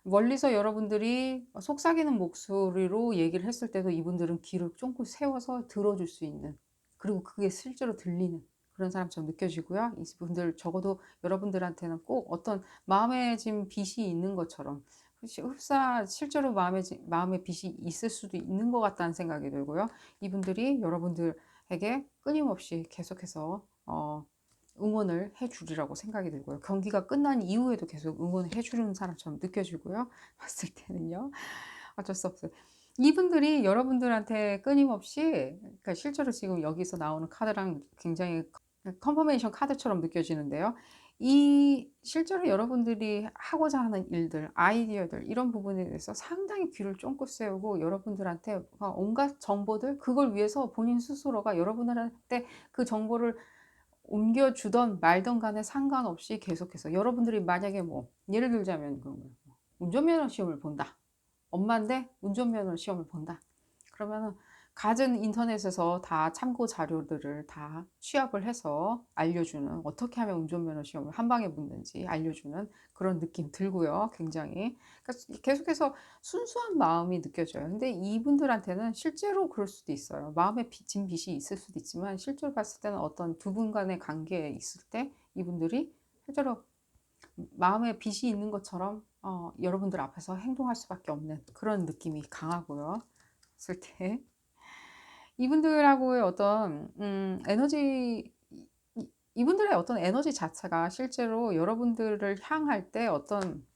A: 멀리서 여러분들이 속삭이는 목소리로 얘기를 했을 때도 이분들은 귀를 쫑긋 세워서 들어줄 수 있는, 그리고 그게 실제로 들리는 그런 사람처럼 느껴지고요. 이분들 적어도 여러분들한테는 꼭 어떤 마음에 지금 빚이 있는 것처럼, 실제로 마음에 빚이 있을 수도 있는 것 같다는 생각이 들고요. 이분들이 여러분들에게 끊임없이 계속해서 응원을 해주리라고 생각이 들고요. 경기가 끝난 이후에도 계속 응원해 주는 사람처럼 느껴지고요. 봤을 때는요. 어쩔 수 없어요. 이분들이 여러분들한테 끊임없이, 그러니까 실제로 지금 여기서 나오는 카드랑 굉장히 컨퍼메이션 카드처럼 느껴지는데요. 실제로 여러분들이 하고자 하는 일들, 아이디어들, 이런 부분에 대해서 상당히 귀를 쫑긋 세우고 여러분들한테 온갖 정보들, 그걸 위해서 본인 스스로가 여러분들한테 그 정보를 옮겨주던 말던 간에 상관없이 계속해서, 여러분들이 만약에 예를 들자면 운전면허 시험을 본다. 엄마인데 운전면허 시험을 본다. 그러면은 갖은 인터넷에서 다 참고 자료들을 다 취합을 해서 알려주는, 어떻게 하면 운전면허 시험을 한 방에 붙는지 알려주는 그런 느낌 들고요. 굉장히, 그러니까 계속해서 순수한 마음이 느껴져요. 근데 이분들한테는 실제로 그럴 수도 있어요. 마음에 진 빚이 있을 수도 있지만 실제로 봤을 때는 어떤 두 분 간의 관계에 있을 때 이분들이 실제로 마음에 빚이 있는 것처럼 여러분들 앞에서 행동할 수밖에 없는 그런 느낌이 강하고요. 봤을 때 이분들하고의 어떤 이분들의 어떤 에너지 자체가 실제로 여러분들을 향할 때 어떤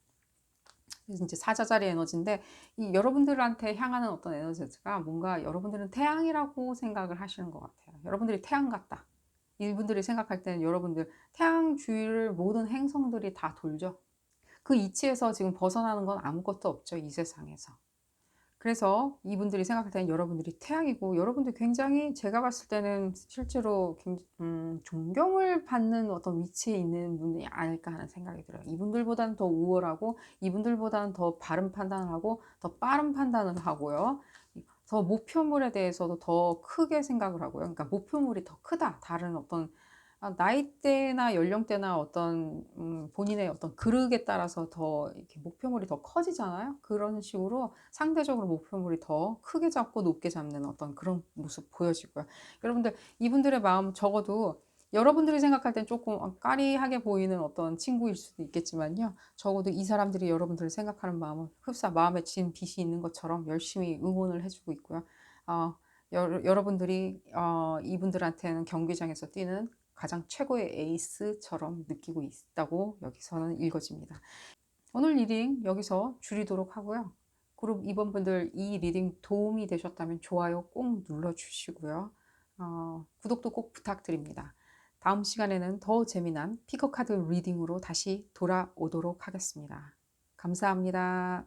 A: 이제 사자자리 에너지인데, 이 여러분들한테 향하는 어떤 에너지가 뭔가, 여러분들은 태양이라고 생각을 하시는 것 같아요. 여러분들이 태양 같다. 이분들이 생각할 때는 여러분들 태양 주위를 모든 행성들이 다 돌죠. 그 이치에서 지금 벗어나는 건 아무것도 없죠, 이 세상에서. 그래서 이분들이 생각할 때는 여러분들이 태양이고, 여러분들 굉장히, 제가 봤을 때는 실제로 존경을 받는 어떤 위치에 있는 분이 아닐까 하는 생각이 들어요. 이분들보다는 더 우월하고, 이분들보다는 더 바른 판단을 하고, 더 빠른 판단을 하고요. 더 목표물에 대해서도 더 크게 생각을 하고요. 그러니까 목표물이 더 크다. 다른 어떤 나이대나 연령대나 어떤 본인의 어떤 그릇에 따라서 더 이렇게 목표물이 더 커지잖아요. 그런 식으로 상대적으로 목표물이 더 크게 잡고 높게 잡는 어떤 그런 모습 보여지고요. 여러분들 이분들의 마음 적어도 여러분들이 생각할 땐 조금 까리하게 보이는 어떤 친구일 수도 있겠지만요. 적어도 이 사람들이 여러분들을 생각하는 마음은 흡사 마음에 진 빛이 있는 것처럼 열심히 응원을 해 주고 있고요. 어 여러분들이 이분들한테는 경기장에서 뛰는 가장 최고의 에이스처럼 느끼고 있다고 여기서는 읽어집니다. 오늘 리딩 여기서 줄이도록 하고요. 그룹 2번 분들 이 리딩 도움이 되셨다면 좋아요 꼭 눌러주시고요. 구독도 꼭 부탁드립니다. 다음 시간에는 더 재미난 피커카드 리딩으로 다시 돌아오도록 하겠습니다. 감사합니다.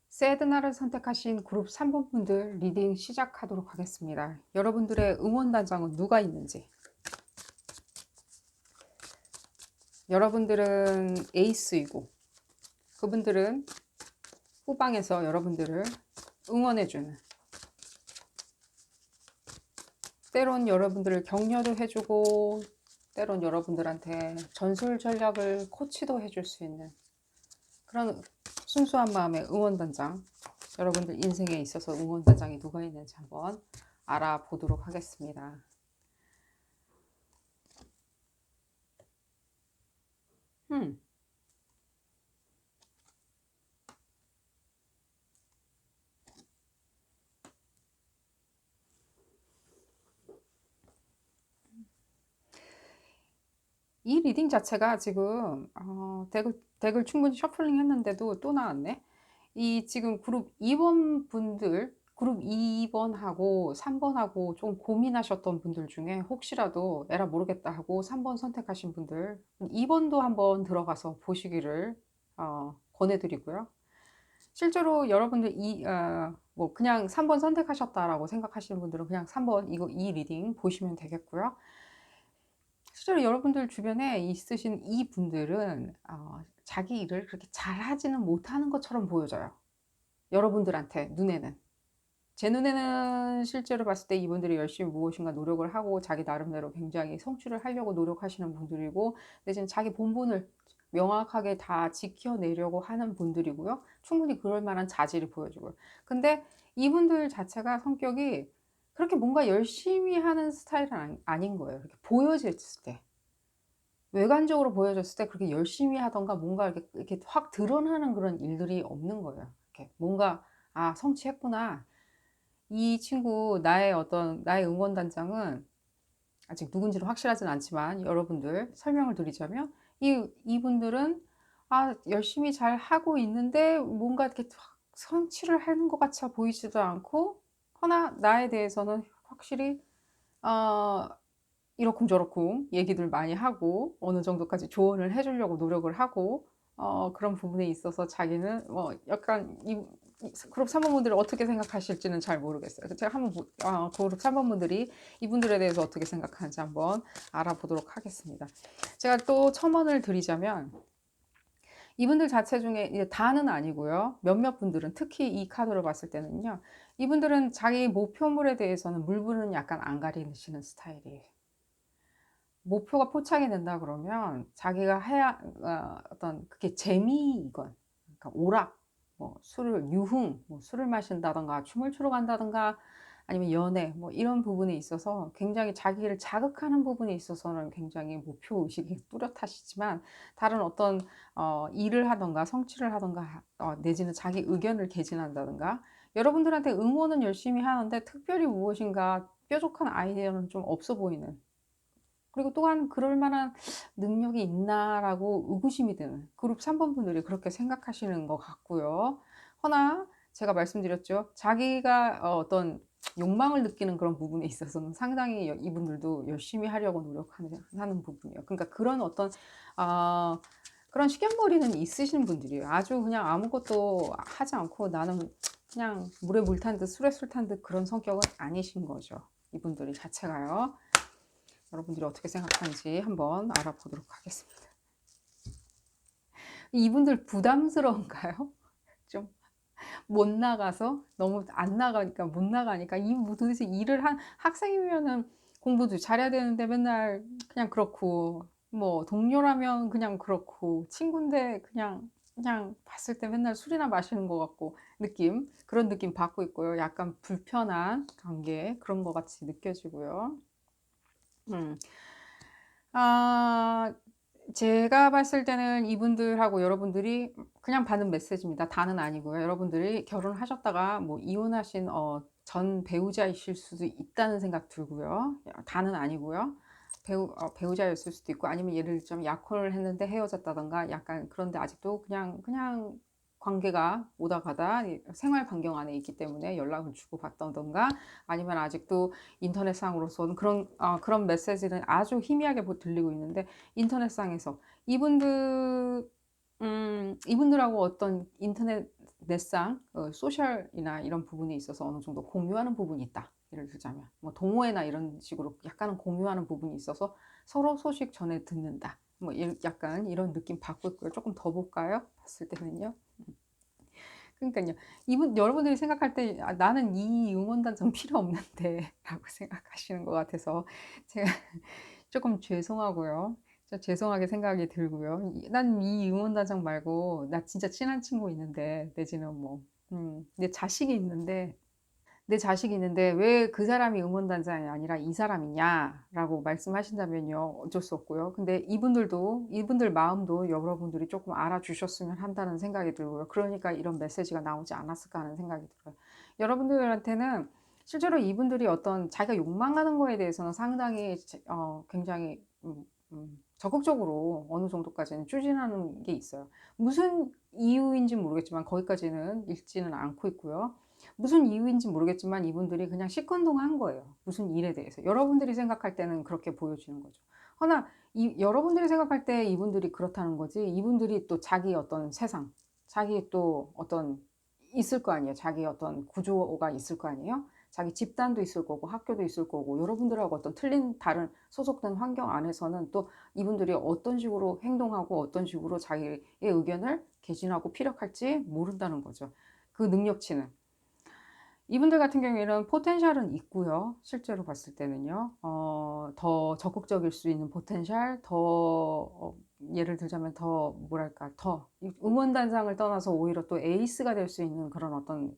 A: 세드나를 선택하신 그룹 3번 분들 리딩 시작하도록 하겠습니다. 여러분들의 응원단장은 누가 있는지, 여러분들은 에이스이고 그분들은 후방에서 여러분들을 응원해주는, 때론 여러분들을 격려도 해주고 때론 여러분들한테 전술 전략을 코치도 해줄 수 있는 그런 순수한 마음의 응원단장, 여러분들 인생에 있어서 응원단장이 누가 있는지 한번 알아보도록 하겠습니다. 이 리딩 자체가 지금 덱을 충분히 셔플링 했는데도 또 나왔네. 이 지금 그룹 2번 분들, 그룹 2번하고 3번하고 좀 고민하셨던 분들 중에 혹시라도 에라 모르겠다 하고 3번 선택하신 분들 2번도 한번 들어가서 보시기를 권해드리고요. 실제로 여러분들 뭐 그냥 3번 선택하셨다라고 생각하시는 분들은 그냥 3번 이 리딩 보시면 되겠고요. 실제로 여러분들 주변에 있으신 이 분들은 자기 일을 그렇게 잘하지는 못하는 것처럼 보여져요. 여러분들한테 눈에는. 제 눈에는 실제로 봤을 때 이분들이 열심히 무엇인가 노력을 하고 자기 나름대로 굉장히 성취를 하려고 노력하시는 분들이고 대신 자기 본분을 명확하게 다 지켜내려고 하는 분들이고요. 충분히 그럴 만한 자질이 보여지고요. 근데 이분들 자체가 성격이 그렇게 뭔가 열심히 하는 스타일은 아닌 거예요. 이렇게 보여졌을 때. 외관적으로 보여졌을 때 그렇게 열심히 하던가 뭔가 이렇게 확 드러나는 그런 일들이 없는 거예요. 이렇게 뭔가 성취했구나. 이 친구 나의 응원단장은 아직 누군지는 확실하진 않지만 여러분들 설명을 드리자면 이분들은 열심히 잘 하고 있는데 뭔가 이렇게 확 성취를 하는 것 같이 보이지도 않고 허나 나에 대해서는 확실히 어 이러쿵저러쿵 얘기들 많이 하고 어느 정도까지 조언을 해 주려고 노력을 하고 그런 부분에 있어서 자기는 약간 그룹 3번 분들이 어떻게 생각하실지는 잘 모르겠어요. 제가 한번 그룹 3번 분들이 이분들에 대해서 어떻게 생각하는지 한번 알아보도록 하겠습니다. 제가 또 첨언을 드리자면 이분들 자체 중에 이제 다는 아니고요. 몇몇 분들은 특히 이 카드를 봤을 때는요. 이분들은 자기 목표물에 대해서는 물불은 약간 안 가리시는 스타일이에요. 목표가 포착이 된다 그러면 자기가 해야 어떤 그게 재미이건 그러니까 오락 뭐 유흥 뭐 술을 마신다든가 춤을 추러 간다든가 아니면 연애 뭐 이런 부분에 있어서 굉장히 자기를 자극하는 부분에 있어서는 굉장히 목표 의식이 뚜렷하시지만 다른 어떤 일을 하던가 성취를 하던가 내지는 자기 의견을 개진한다든가 여러분들한테 응원은 열심히 하는데 특별히 무엇인가 뾰족한 아이디어는 좀 없어 보이는, 그리고 또한 '그럴 만한 능력이 있나?'라고 의구심이 드는 그룹 3번 분들이 그렇게 생각하시는 것 같고요. 허나 제가 말씀드렸죠. 자기가 어떤 욕망을 느끼는 그런 부분에 있어서는 상당히 이분들도 열심히 하려고 노력하는 부분이에요. 그러니까 그런 어떤 아 그런 식견머리는 있으신 분들이에요. 아주 그냥 아무것도 하지 않고 나는 그냥 물에 물 탄 듯 술에 술 탄 듯 그런 성격은 아니신 거죠. 이분들이 자체가요. 여러분들이 어떻게 생각하는지 한번 알아보도록 하겠습니다. 이분들 부담스러운가요? 좀 못 나가서 너무 안 나가니까 못 나가니까 도대체 일을 한 학생이면은 공부도 잘해야 되는데 맨날 그냥 그렇고 뭐 동료라면 그냥 그렇고 친구인데 그냥 봤을 때 맨날 술이나 마시는 것 같고 그런 느낌 받고 있고요. 약간 불편한 관계 그런 것 같이 느껴지고요. 음. 아 제가 봤을 때는 이분들하고 여러분들이 그냥 받은 메시지입니다. 다는 아니고요. 여러분들이 결혼하셨다가 뭐 이혼하신 전 배우자이실 수도 있다는 생각 들고요. 다는 아니고요. 배우자였을 수도 있고, 아니면 예를 들자면 약혼을 했는데 헤어졌다든가 약간, 그런데 아직도 그냥 관계가 오다 가다 생활 반경 안에 있기 때문에 연락을 주고받다든가, 아니면 아직도 인터넷상으로서는 그런 메시지는 아주 희미하게 들리고 있는데, 인터넷상에서 이분들하고 어떤 인터넷 넷상 소셜이나 이런 부분에 있어서 어느 정도 공유하는 부분이 있다. 예를 들자면 뭐 동호회나 이런 식으로 약간은 공유하는 부분이 있어서 서로 소식 전해 듣는다. 뭐 약간 이런 느낌 받고 있고요. 조금 더 볼까요? 봤을 때는요. 그러니까요. 여러분들이 생각할 때 '아 나는 이 응원단장 필요 없는데.'라고 생각하시는 것 같아서 제가 조금 죄송하고요. 죄송하게 생각이 들고요. '난 이 응원단장 말고 나 진짜 친한 친구 있는데, 내지는 뭐 내 자식이 있는데 왜 그 사람이 응원단장이 아니라 이 사람이냐?'라고 말씀하신다면요, 어쩔 수 없고요. 근데 이분들 마음도 여러분들이 쪼끔 알아주셨으면 한다는 생각이 들고요. 그러니까 이런 메시지가 나오지 않았을까 하는 생각이 들어요. 여러분들한테는 실제로 이분들이 어떤 자기가 욕망하는 거에 대해서는 상당히 굉장히 적극적으로 어느 정도까지는 추진하는 게 있어요. 무슨 이유인지는 모르겠지만 거기까지는 읽지는 않고 있고요. 무슨 이유인지 모르겠지만 이분들이 그냥 시큰둥한 거예요, 무슨 일에 대해서. 여러분들이 생각할 때는 그렇게 보여지는 거죠. 허나 여러분들이 생각할 때 이분들이 그렇다는 거지, 이분들이 또 자기 어떤 세상, 자기 또 어떤 있을 거 아니에요. 자기 어떤 구조가 있을 거 아니에요. 자기 집단도 있을 거고 학교도 있을 거고, 여러분들하고 어떤 틀린 다른 소속된 환경 안에서는 또 이분들이 어떤 식으로 행동하고 어떤 식으로 자기의 의견을 개진하고 피력할지 모른다는 거죠. 그 능력치는. 이분들 같은 경우에는 포텐셜은 있고요. 실제로 봤을 때는요. 더 적극적일 수 있는 포텐셜, 예를 들자면 더 뭐랄까, 더 응원단장을 떠나서 오히려 또 에이스가 될 수 있는 그런 어떤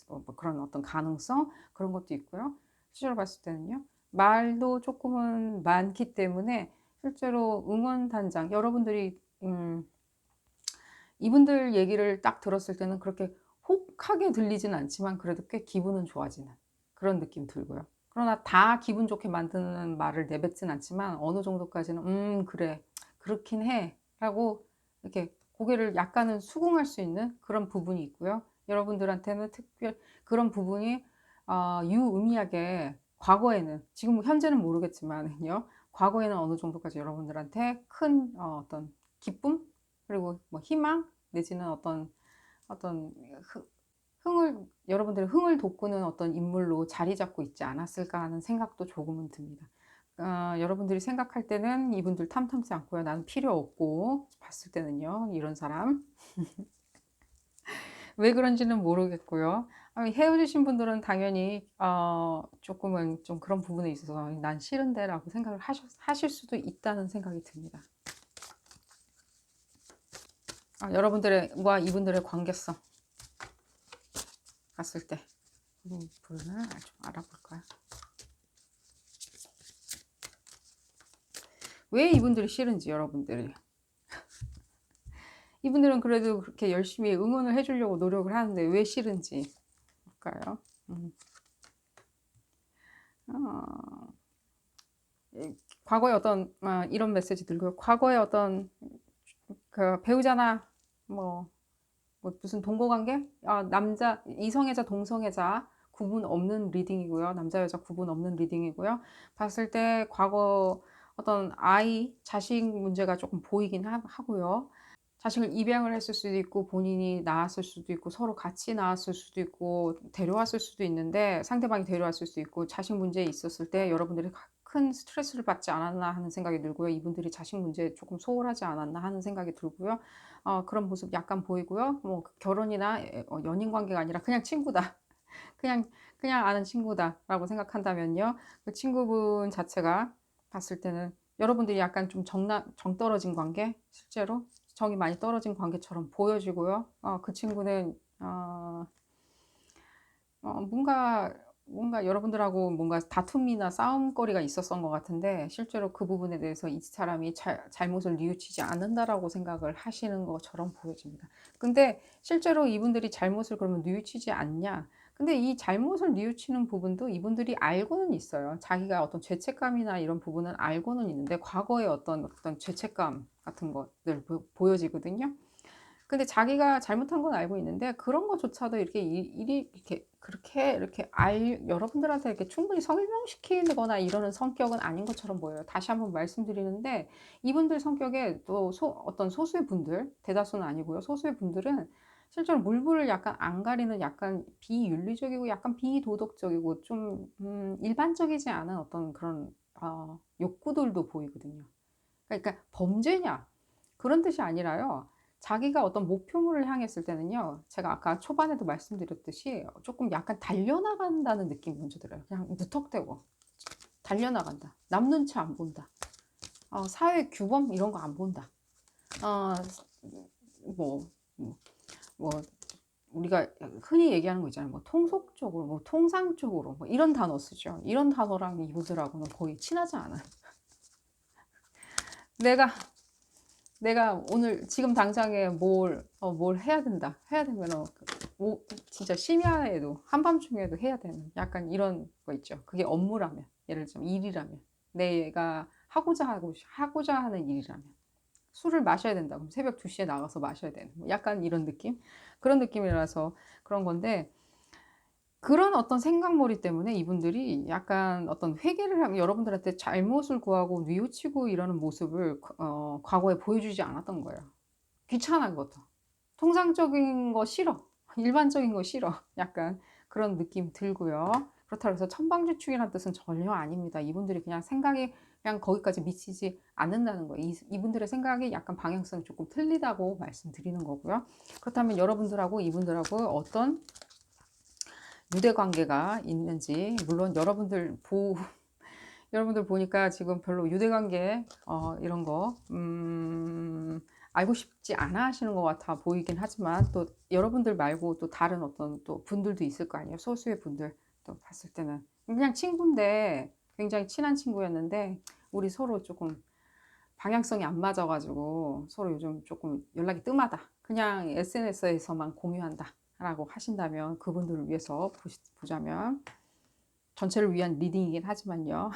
A: 뭐 그런 어떤 가능성, 그런 것도 있고요. 실제로 봤을 때는요. 말도 조금은 많기 때문에 실제로 응원단장, 여러분들이 이분들 얘기를 딱 들었을 때는 그렇게 혹하게 들리진 않지만 그래도 꽤 기분은 좋아지는 그런 느낌 들고요. 그러나 다 기분 좋게 만드는 말을 내뱉진 않지만 어느 정도까지는 그래. 그렇긴 해. 라고 이렇게 고개를 약간은 수긍할 수 있는 그런 부분이 있고요. 여러분들한테는 특별 그런 부분이 유의미하게, 과거에는, 지금 현재는 모르겠지만은요. 과거에는 어느 정도까지 여러분들한테 큰 어떤 기쁨, 그리고 뭐 희망, 내지는 어떤 여러분들의 흥을 돋구는 어떤 인물로 자리 잡고 있지 않았을까 하는 생각도 조금은 듭니다. 여러분들이 생각할 때는 이분들 탐탐치 않고요. 나는 필요 없고, 봤을 때는요, 이런 사람. 왜 그런지는 모르겠고요. 헤어지신 분들은 당연히 조금은 좀 그런 부분에 있어서 '난 싫은데.'라고 생각을 하실 수도 있다는 생각이 듭니다. 여러분들과 이분들의 관계성 봤을 때 부분을 좀 알아볼까요? 왜 이분들이 싫은지, 여러분들이. 이분들은 그래도 그렇게 열심히 응원을 해 주려고 노력을 하는데 왜 싫은지 볼까요? 음. 어, 과거에 어떤 이런 메시지 들고요. 과거에 어떤 그 배우자나 뭐, 무슨 동거관계? 남자 이성애자 동성애자 구분 없는 리딩이고요. 남자 여자 구분 없는 리딩이고요. 봤을 때 과거 어떤 자식 문제가 조금 보이긴 하고요. 자식을 입양을 했을 수도 있고 본인이 낳았을 수도 있고 서로 같이 낳았을 수도 있고 데려왔을 수도 있는데, 상대방이 데려왔을 수도 있고, 자식 문제에 있었을 때 여러분들이 큰 스트레스를 받지 않았나 하는 생각이 들고요. 이분들이 자식 문제에 조금 소홀하지 않았나 하는 생각이 들고요. 그런 모습 약간 보이고요. 뭐 결혼이나 연인 관계가 아니라 그냥 친구다. 그냥 아는 친구다라고 생각한다면요. 그 친구분 자체가 봤을 때는 여러분들이 약간 좀 정 떨어진 관계, 실제로 정이 많이 떨어진 관계처럼 보여지고요. 그 친구는 뭔가 뭔가 여러분들하고 뭔가 다툼이나 싸움거리가 있었던 것 같은데 실제로 그 부분에 대해서 이 사람이 잘못을 뉘우치지 않는다라고 생각을 하시는 것처럼 보여집니다. 근데 실제로 이분들이 잘못을 그러면 뉘우치지 않냐? 근데 이 잘못을 뉘우치는 부분도 이분들이 알고는 있어요. 자기가 어떤 죄책감이나 이런 부분은 알고는 있는데 과거의 어떤 죄책감 같은 것들 보여지거든요. 근데 자기가 잘못한 건 알고 있는데 그런 것조차도 이렇게 일이 이렇게 그렇게 이렇게 여러분들한테 이렇게 충분히 설명시키거나 이러는 성격은 아닌 것처럼 보여요. 다시 한번 말씀드리는데 이분들 성격에 또 어떤 소수의 분들, 대다수는 아니고요. 소수의 분들은 실제로 물불을 약간 안 가리는 약간 비윤리적이고 약간 비도덕적이고 좀 일반적이지 않은 어떤 그런 욕구들도 보이거든요. 그러니까 범죄냐 그런 뜻이 아니라요. 자기가 어떤 목표물을 향했을 때는요. 제가 아까 초반에도 말씀드렸듯이 조금 약간 달려나간다는 느낌이 먼저 들어요. 그냥 무턱대고 달려나간다. 남 눈치 안 본다. 사회 규범 이런 거 안 본다. 어, 뭐, 뭐, 뭐 우리가 흔히 얘기하는 거 있잖아요. 뭐 통속적으로, 뭐 통상적으로, 뭐 이런 단어 쓰죠. 이런 단어랑 이분들하고는 거의 친하지 않아요. 내가 내가 오늘 지금 당장에 뭘 해야 된다. 해야 되면 진짜 심야에도 한밤중에도 해야 되는 약간 이런 거 있죠. 그게 업무라면, 예를 들면 일이라면, 내가 하고자 하는 일이라면 술을 마셔야 된다. 그럼 새벽 2시에 나가서 마셔야 되는 뭐 약간 이런 느낌? 그런 느낌이라서 그런 건데 그런 어떤 생각머리 때문에 이분들이 약간 어떤 회개를 하고 여러분들한테 잘못을 구하고 뉘우치고 이러는 모습을 과거에 보여주지 않았던 거예요. 귀찮은 것도. 통상적인 거 싫어. 일반적인 거 싫어. 약간 그런 느낌 들고요. 그렇다고 해서 천방지축이라는 뜻은 전혀 아닙니다. 이분들이 그냥 생각이 그냥 거기까지 미치지 않는다는 거예요. 이분들의 생각이 약간 방향성이 조금 틀리다고 말씀드리는 거고요. 그렇다면 여러분들하고 이분들하고 어떤 유대 관계가 있는지, 물론 여러분들 보니까 지금 별로 유대 관계 이런 거 알고 싶지 않아 하시는 것 같아 보이긴 하지만 또 여러분들 말고 또 다른 어떤 또 분들도 있을 거 아니에요. 소수의 분들 또 봤을 때는 그냥 친구인데 굉장히 친한 친구였는데 우리 서로 조금 방향성이 안 맞아가지고 서로 요즘 조금 연락이 뜸하다. 그냥 SNS에서만 공유한다. 라고 하신다면 그분들을 위해서 보자면 전체를 위한 리딩이긴 하지만요.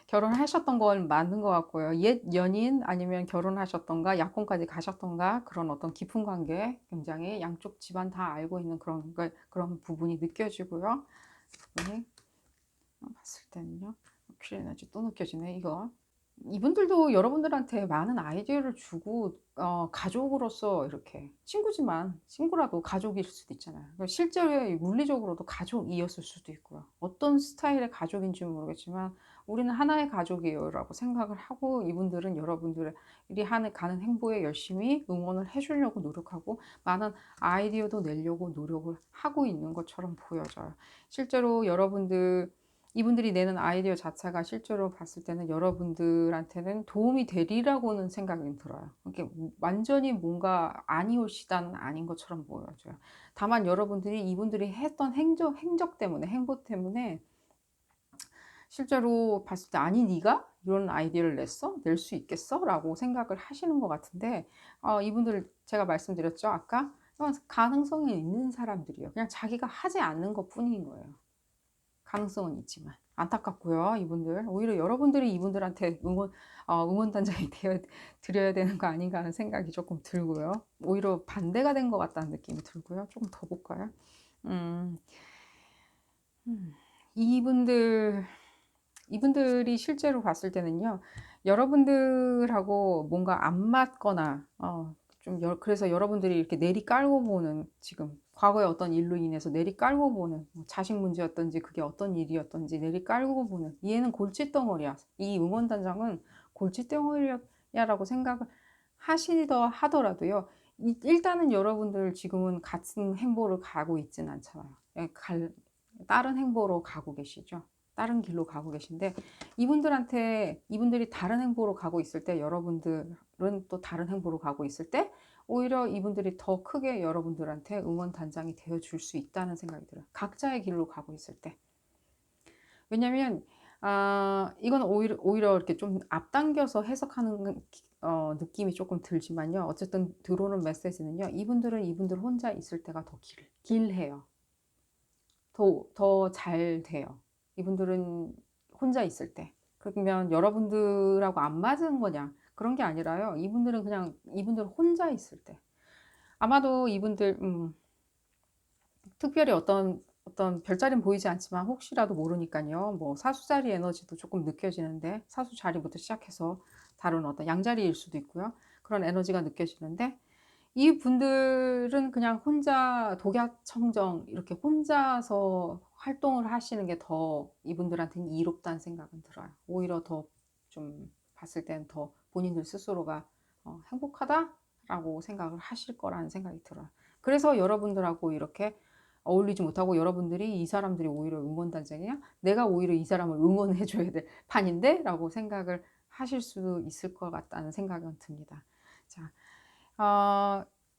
A: 결혼하셨던 건 맞는 것 같고요. 옛 연인 아니면 결혼하셨던가 약혼까지 가셨던가 그런 어떤 깊은 관계 굉장히 양쪽 집안 다 알고 있는 그런 부분이 느껴지고요. 부분이 봤을 때는요. 퀴리너지 또 느껴지네 이거. 이분들도 여러분들한테 많은 아이디어를 주고 가족으로서 이렇게 친구지만 친구라도 가족일 수도 있잖아요. 실제로 물리적으로도 가족이었을 수도 있고요. 어떤 스타일의 가족인지 모르겠지만 우리는 하나의 가족이에요 라고 생각을 하고 이분들은 여러분들이 가는 행보에 열심히 응원을 해주려고 노력하고 많은 아이디어도 내려고 노력을 하고 있는 것처럼 보여져요. 실제로 이분들이 내는 아이디어 자체가 실제로 봤을 때는 여러분들한테는 도움이 되리라고는 생각이 들어요. 이렇게 완전히 뭔가 아니올시다는 아닌 것처럼 보여져요. 다만 여러분들이 이분들이 했던 행적 때문에, 행보 때문에 실제로 봤을 때 아니 네가 이런 아이디어를 냈어? 낼 수 있겠어? 라고 생각을 하시는 것 같은데 이분들 제가 말씀드렸죠 아까 가능성이 있는 사람들이에요. 그냥 자기가 하지 않는 것 뿐인 거예요. 가능성은 있지만 안타깝고요. 이분들 오히려 여러분들이 이분들한테 응원단장이 되어 드려야 되는 거 아닌가 하는 생각이 조금 들고요. 오히려 반대가 된 것 같다는 느낌이 들고요. 조금 더 볼까요? 음, 음. 이분들 이분들이 실제로 봤을 때는요. 여러분들하고 뭔가 안 맞거나 그래서 여러분들이 이렇게 내리 깔고 보는 지금 과거의 어떤 일로 인해서 내리 깔고 보는 뭐 자식 문제였던지 그게 어떤 일이었던지 내리 깔고 보는 얘는 골칫덩어리야. 이 응원단장은 골칫덩어리야라고 생각을 하더라도요. 일단은 여러분들 지금은 같은 행보를 가고 있진 않잖아요. 다른 행보로 가고 계시죠. 다른 길로 가고 계신데 이분들이 다른 행보로 가고 있을 때 여러분들은 또 다른 행보로 가고 있을 때 오히려 이분들이 더 크게 여러분들한테 응원단장이 되어줄 수 있다는 생각이 들어요. 각자의 길로 가고 있을 때. 왜냐면 이건 오히려 이렇게 좀 앞당겨서 해석하는 느낌이 조금 들지만요. 어쨌든 들어오는 메시지는요. 이분들은 이분들 혼자 있을 때가 더 길해요. 더 잘 돼요. 이분들은 혼자 있을 때. 그러면 여러분들하고 안 맞은 거냐? 그런 게 아니라요. 이분들은 그냥 이분들 혼자 있을 때. 아마도 이분들 특별히 어떤 별자리는 보이지 않지만 혹시라도 모르니까요. 뭐 사수자리 에너지도 조금 느껴지는데 사수자리부터 시작해서 다른 어떤 양자리일 수도 있고요. 그런 에너지가 느껴지는데 이분들은 그냥 혼자 독야청정 이렇게 혼자서 활동을 하시는 게 더 이분들한테는 이롭다는 생각은 들어요. 오히려 더 좀 봤을 땐 더 본인들 스스로가 행복하다라고 생각을 하실 거라는 생각이 들어요. 그래서 여러분들하고 이렇게 어울리지 못하고 여러분들이 이 사람들이 오히려 응원단장이야? 내가 오히려 이 사람을 응원해 줘야 될 판인데? 라고 생각을 하실 수 있을 것 같다는 생각은 듭니다. 자,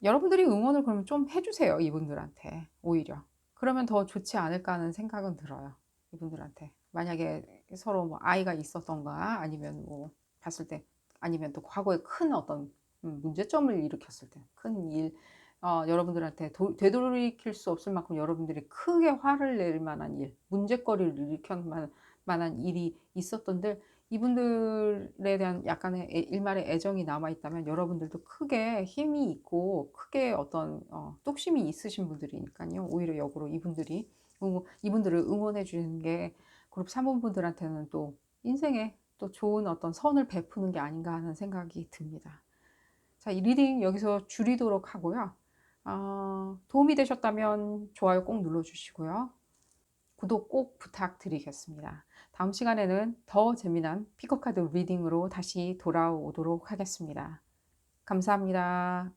A: 여러분들이 응원을 그러면 좀 해주세요. 이분들한테 오히려. 그러면 더 좋지 않을까 하는 생각은 들어요. 이분들한테. 만약에 서로 뭐 아이가 있었던가 아니면 뭐 봤을 때 아니면 또 과거에 큰 어떤 문제점을 일으켰을 때 큰 일, 여러분들한테 되돌이킬 수 없을 만큼 여러분들이 크게 화를 낼 만한 일, 문제거리를 일으킬 만한 일이 있었던들 이분들에 대한 약간의 일말의 애정이 남아있다면 여러분들도 크게 힘이 있고 크게 어떤 뚝심이 있으신 분들이니까요. 오히려 역으로 이분들을 응원해 주는 게 그룹 3번분들한테는 또 인생에 또 좋은 어떤 선을 베푸는 게 아닌가 하는 생각이 듭니다. 자, 이 리딩 여기서 줄이도록 하고요. 도움이 되셨다면 좋아요 꼭 눌러주시고요. 구독 꼭 부탁드리겠습니다. 다음 시간에는 더 재미난 픽업카드 리딩으로 다시 돌아오도록 하겠습니다. 감사합니다.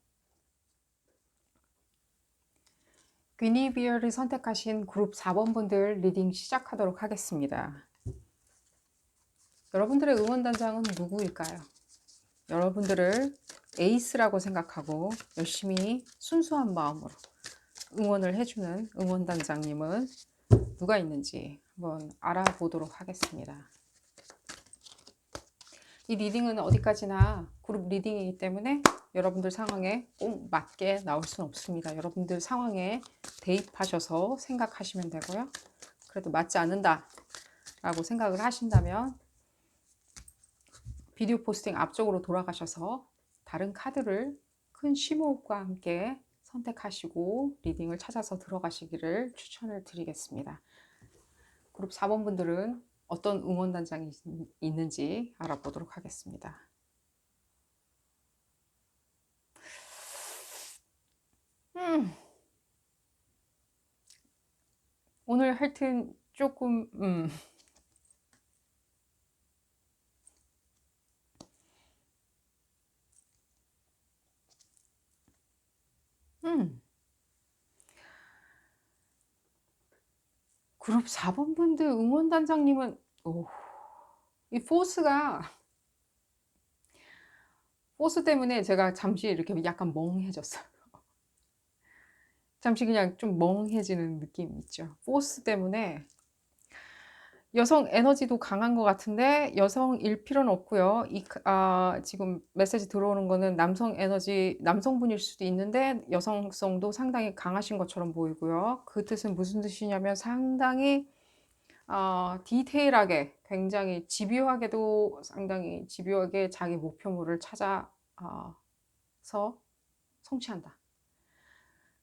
A: 귀니비어를 선택하신 그룹 4번분들 리딩 시작하도록 하겠습니다. 여러분들의 응원단장은 누구일까요? 여러분들을 에이스라고 생각하고 열심히 순수한 마음으로 응원을 해주는 응원단장님은 누가 있는지 한번 알아보도록 하겠습니다. 이 리딩은 어디까지나 그룹 리딩이기 때문에 여러분들 상황에 꼭 맞게 나올 수는 없습니다. 여러분들 상황에 대입하셔서 생각하시면 되고요. 그래도 맞지 않는다 라고 생각을 하신다면 비디오 포스팅 앞쪽으로 돌아가셔서 다른 카드를 큰 심호흡과 함께 선택하시고 리딩을 찾아서 들어가시기를 추천을 드리겠습니다. 그룹 4번 분들은 어떤 응원단장이 있는지 알아보도록 하겠습니다. 오늘 하여튼 조금 그룹 4번 분들 응원단장님은 이 포스 때문에 제가 잠시 이렇게 약간 멍해졌어요. 잠시 그냥 좀 멍해지는 느낌 있죠. 포스 때문에 여성 에너지도 강한 것 같은데 여성일 필요는 없고요. 지금 메시지 들어오는 거는 남성 에너지, 남성분일 수도 있는데 여성성도 상당히 강하신 것처럼 보이고요. 그 뜻은 무슨 뜻이냐면 상당히 디테일하게 굉장히 집요하게도 상당히 집요하게 자기 목표물을 찾아서 성취한다.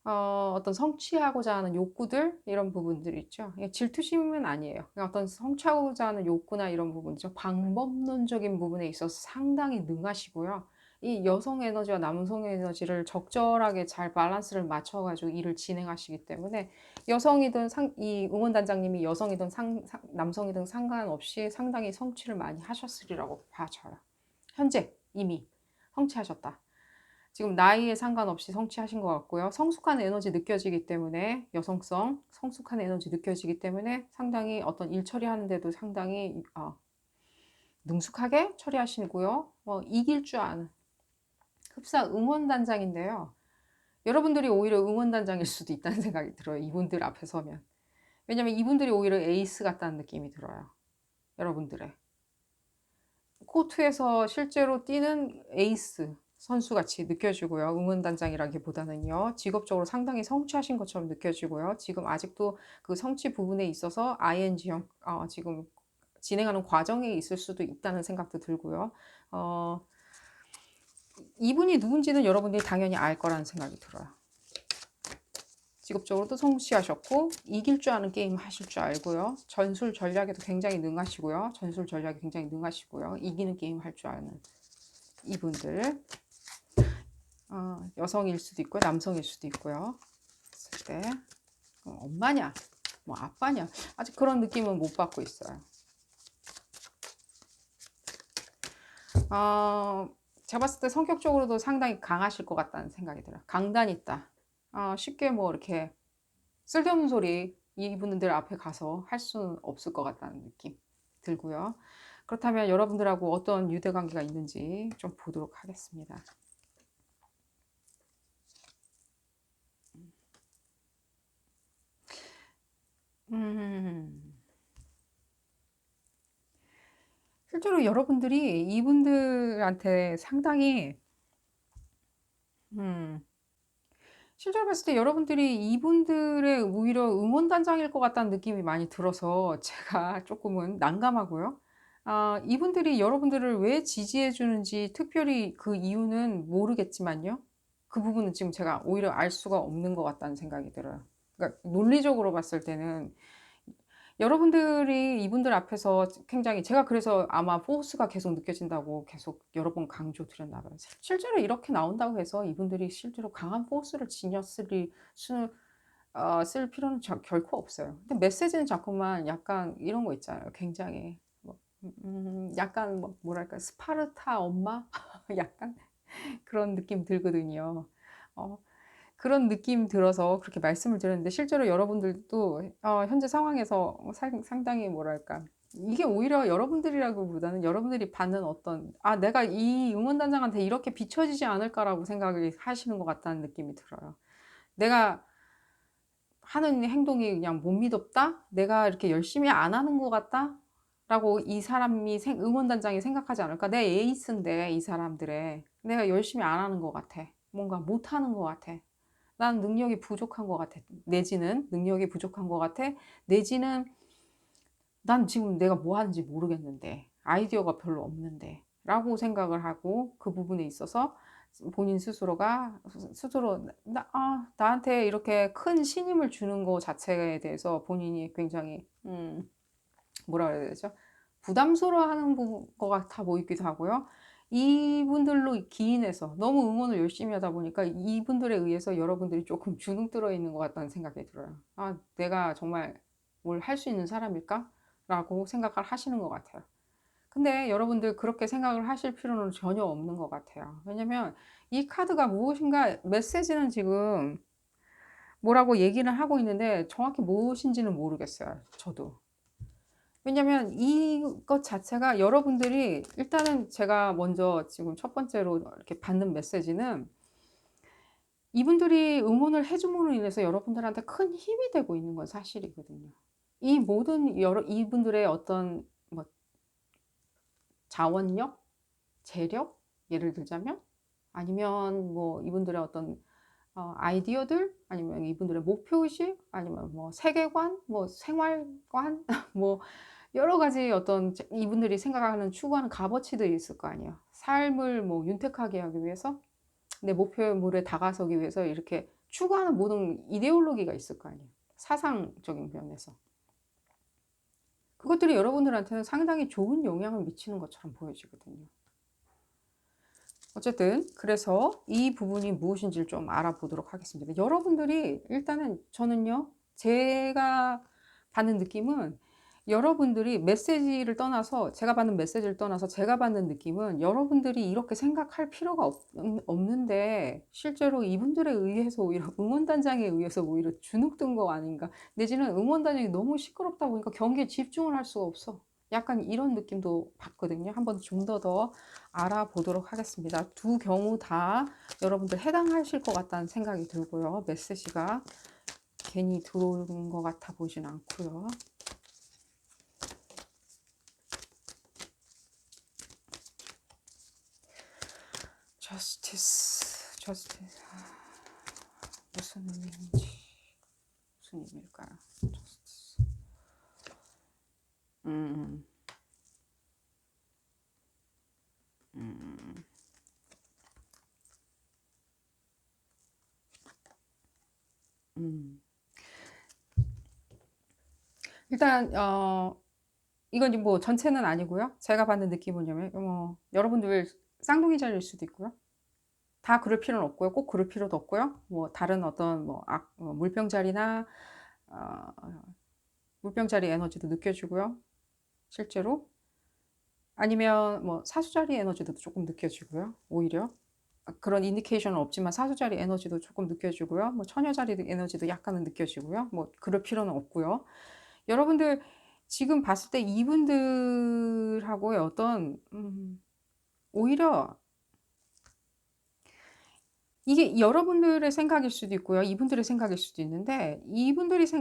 A: 어떤 성취하고자 하는 욕구들 이런 부분들 있죠. 질투심은 아니에요. 그냥 어떤 성취하고자 하는 욕구나 이런 부분이죠. 방법론적인 부분에 있어서 상당히 능하시고요. 이 여성 에너지와 남성 에너지를 적절하게 잘 밸런스를 맞춰가지고 일을 진행하시기 때문에 여성이든 이 응원단장님이 여성이든 남성이든 상관없이 상당히 성취를 많이 하셨으리라고 봐져요. 현재 이미 성취하셨다. 지금 나이에 상관없이 성취하신 것 같고요. 성숙한 에너지 느껴지기 때문에 성숙한 에너지 느껴지기 때문에 상당히 어떤 일 처리하는데도 상당히 능숙하게 처리하시고요. 이길 줄 아는 흡사 응원단장인데요. 여러분들이 오히려 응원단장일 수도 있다는 생각이 들어요, 이분들 앞에 서면. 왜냐면 이분들이 오히려 에이스 같다는 느낌이 들어요, 여러분들의. 코트에서 실제로 뛰는 에이스 선수같이 느껴지고요. 응원단장이라기보다는요. 직업적으로 상당히 성취하신 것처럼 느껴지고요. 지금 아직도 그 성취 부분에 있어서 ing형 지금 진행하는 과정에 있을 수도 있다는 생각도 들고요. 어 이분이 누군지는 여러분들이 당연히 알 거라는 생각이 들어요. 직업적으로도 성취하셨고 이길 줄 아는 게임 하실 줄 알고요. 전술 전략에도 굉장히 능하시고요. 전술 전략이 굉장히 능하시고요. 이기는 게임 할 줄 아는 이분들. 여성일 수도 있고요. 남성일 수도 있고요. 봤을 때 엄마냐 뭐 아빠냐 아직 그런 느낌은 못 받고 있어요. 제가 봤을 때 성격적으로도 상당히 강하실 것 같다는 생각이 들어요. 강단 있다. 쉽게 뭐 이렇게 쓸데없는 소리 이분들 앞에 가서 할 수는 없을 것 같다는 느낌 들고요. 그렇다면 여러분들하고 어떤 유대관계가 있는지 좀 보도록 하겠습니다. 음, 실제로 여러분들이 이분들한테 상당히 음, 실제로 봤을 때 여러분들이 이분들의 오히려 응원단장일 것 같다는 느낌이 많이 들어서 제가 조금은 난감하고요. 이분들이 여러분들을 왜 지지해 주는지 특별히 그 이유는 모르겠지만요. 그 부분은 지금 제가 오히려 알 수가 없는 것 같다는 생각이 들어요. 그러니까 논리적으로 봤을 때는 여러분들이 이분들 앞에서 굉장히 제가 그래서 아마 포스가 계속 느껴진다고 계속 여러 번 강조드렸나 봐요. 실제로 이렇게 나온다고 해서 이분들이 실제로 강한 포스를 쓸 필요는 결코 없어요. 근데 메시지는 자꾸만 약간 이런 거 있잖아요. 굉장히 뭐, 약간 뭐랄까 스파르타 엄마 약간 그런 느낌 들거든요. 어, 그런 느낌 들어서 그렇게 말씀을 드렸는데 실제로 여러분들도 현재 상황에서 상당히 뭐랄까 이게 오히려 여러분들이라기보다는 여러분들이 받는 어떤 내가 이 응원단장한테 이렇게 비춰지지 않을까라고 생각을 하시는 것 같다는 느낌이 들어요. 내가 하는 행동이 그냥 못 믿었다? 내가 이렇게 열심히 안 하는 것 같다? 라고 이 사람이 응원단장이 생각하지 않을까? 내 에이스인데 이 사람들의 내가 열심히 안 하는 것 같아. 뭔가 못 하는 것 같아. 난 능력이 부족한 것 같아. 내지는 능력이 부족한 것 같아. 내지는 난 지금 내가 뭐 하는지 모르겠는데 아이디어가 별로 없는데 라고 생각을 하고 그 부분에 있어서 본인 스스로가 스스로 나한테 이렇게 큰 신임을 주는 것 자체에 대해서 본인이 굉장히 뭐라 그래야 되죠? 부담스러워하는 것 같아 보이기도 하고요. 이분들로 기인해서 너무 응원을 열심히 하다 보니까 이분들에 의해서 여러분들이 조금 주눅 들어 있는 것 같다는 생각이 들어요. 내가 정말 뭘 할 수 있는 사람일까? 라고 생각을 하시는 것 같아요. 근데 여러분들 그렇게 생각을 하실 필요는 전혀 없는 것 같아요. 왜냐면 이 카드가 무엇인가 메시지는 지금 뭐라고 얘기를 하고 있는데 정확히 무엇인지는 모르겠어요. 저도. 왜냐면 이것 자체가 여러분들이 일단은 제가 먼저 지금 첫 번째로 이렇게 받는 메시지는 이분들이 응원을 해 줌으로 인해서 여러분들한테 큰 힘이 되고 있는 건 사실이거든요. 이 모든 이분들의 어떤 뭐 자원력, 재력 예를 들자면 아니면 뭐 이분들의 어떤 아이디어들 아니면 이분들의 목표의식 아니면 뭐 세계관, 뭐 생활관 뭐 여러 가지 어떤 이분들이 생각하는 추구하는 값어치들이 있을 거 아니에요. 삶을 뭐 윤택하게 하기 위해서 내 목표물에 다가서기 위해서 이렇게 추구하는 모든 이데올로기가 있을 거 아니에요. 사상적인 면에서. 그것들이 여러분들한테는 상당히 좋은 영향을 미치는 것처럼 보여지거든요. 어쨌든 그래서 이 부분이 무엇인지를 좀 알아보도록 하겠습니다. 여러분들이 일단은 저는요. 제가 받는 느낌은 여러분들이 메시지를 떠나서 제가 받는 메시지를 떠나서 제가 받는 느낌은 여러분들이 이렇게 생각할 필요가 없는데 실제로 이분들에 의해서 오히려 응원단장에 의해서 오히려 주눅든 거 아닌가 내지는 응원단장이 너무 시끄럽다 보니까 경기에 집중을 할 수가 없어. 약간 이런 느낌도 받거든요. 한번 좀 더 알아보도록 하겠습니다. 두 경우 다 여러분들 해당하실 것 같다는 생각이 들고요. 메시지가 괜히 들어오는 것 같아 보진 않고요. 저스티스, 저스티스. 무슨 의미인지, 무슨 의미일까요? 저스티스. 음, 음, 음. 일단, 이건 뭐 전체는 아니고요. 제가 받는 느낌은 여러분들 쌍둥이 자리일 수도 있고요. 다 그럴 필요는 없고요. 꼭 그럴 필요도 없고요. 뭐 다른 어떤 물병 자리나 어, 물병 자리 에너지도 느껴지고요. 실제로 아니면 뭐 사수 자리 에너지도 조금 느껴지고요. 오히려 그런 인디케이션은 없지만 사수 자리 에너지도 조금 느껴지고요. 뭐 처녀 자리 에너지도 약간은 느껴지고요. 뭐 그럴 필요는 없고요. 여러분들 지금 봤을 때 이분들하고의 어떤 오히려 이게 여러분들의 생각일 수도 있고요. 이분들의 생각일 수도 있는데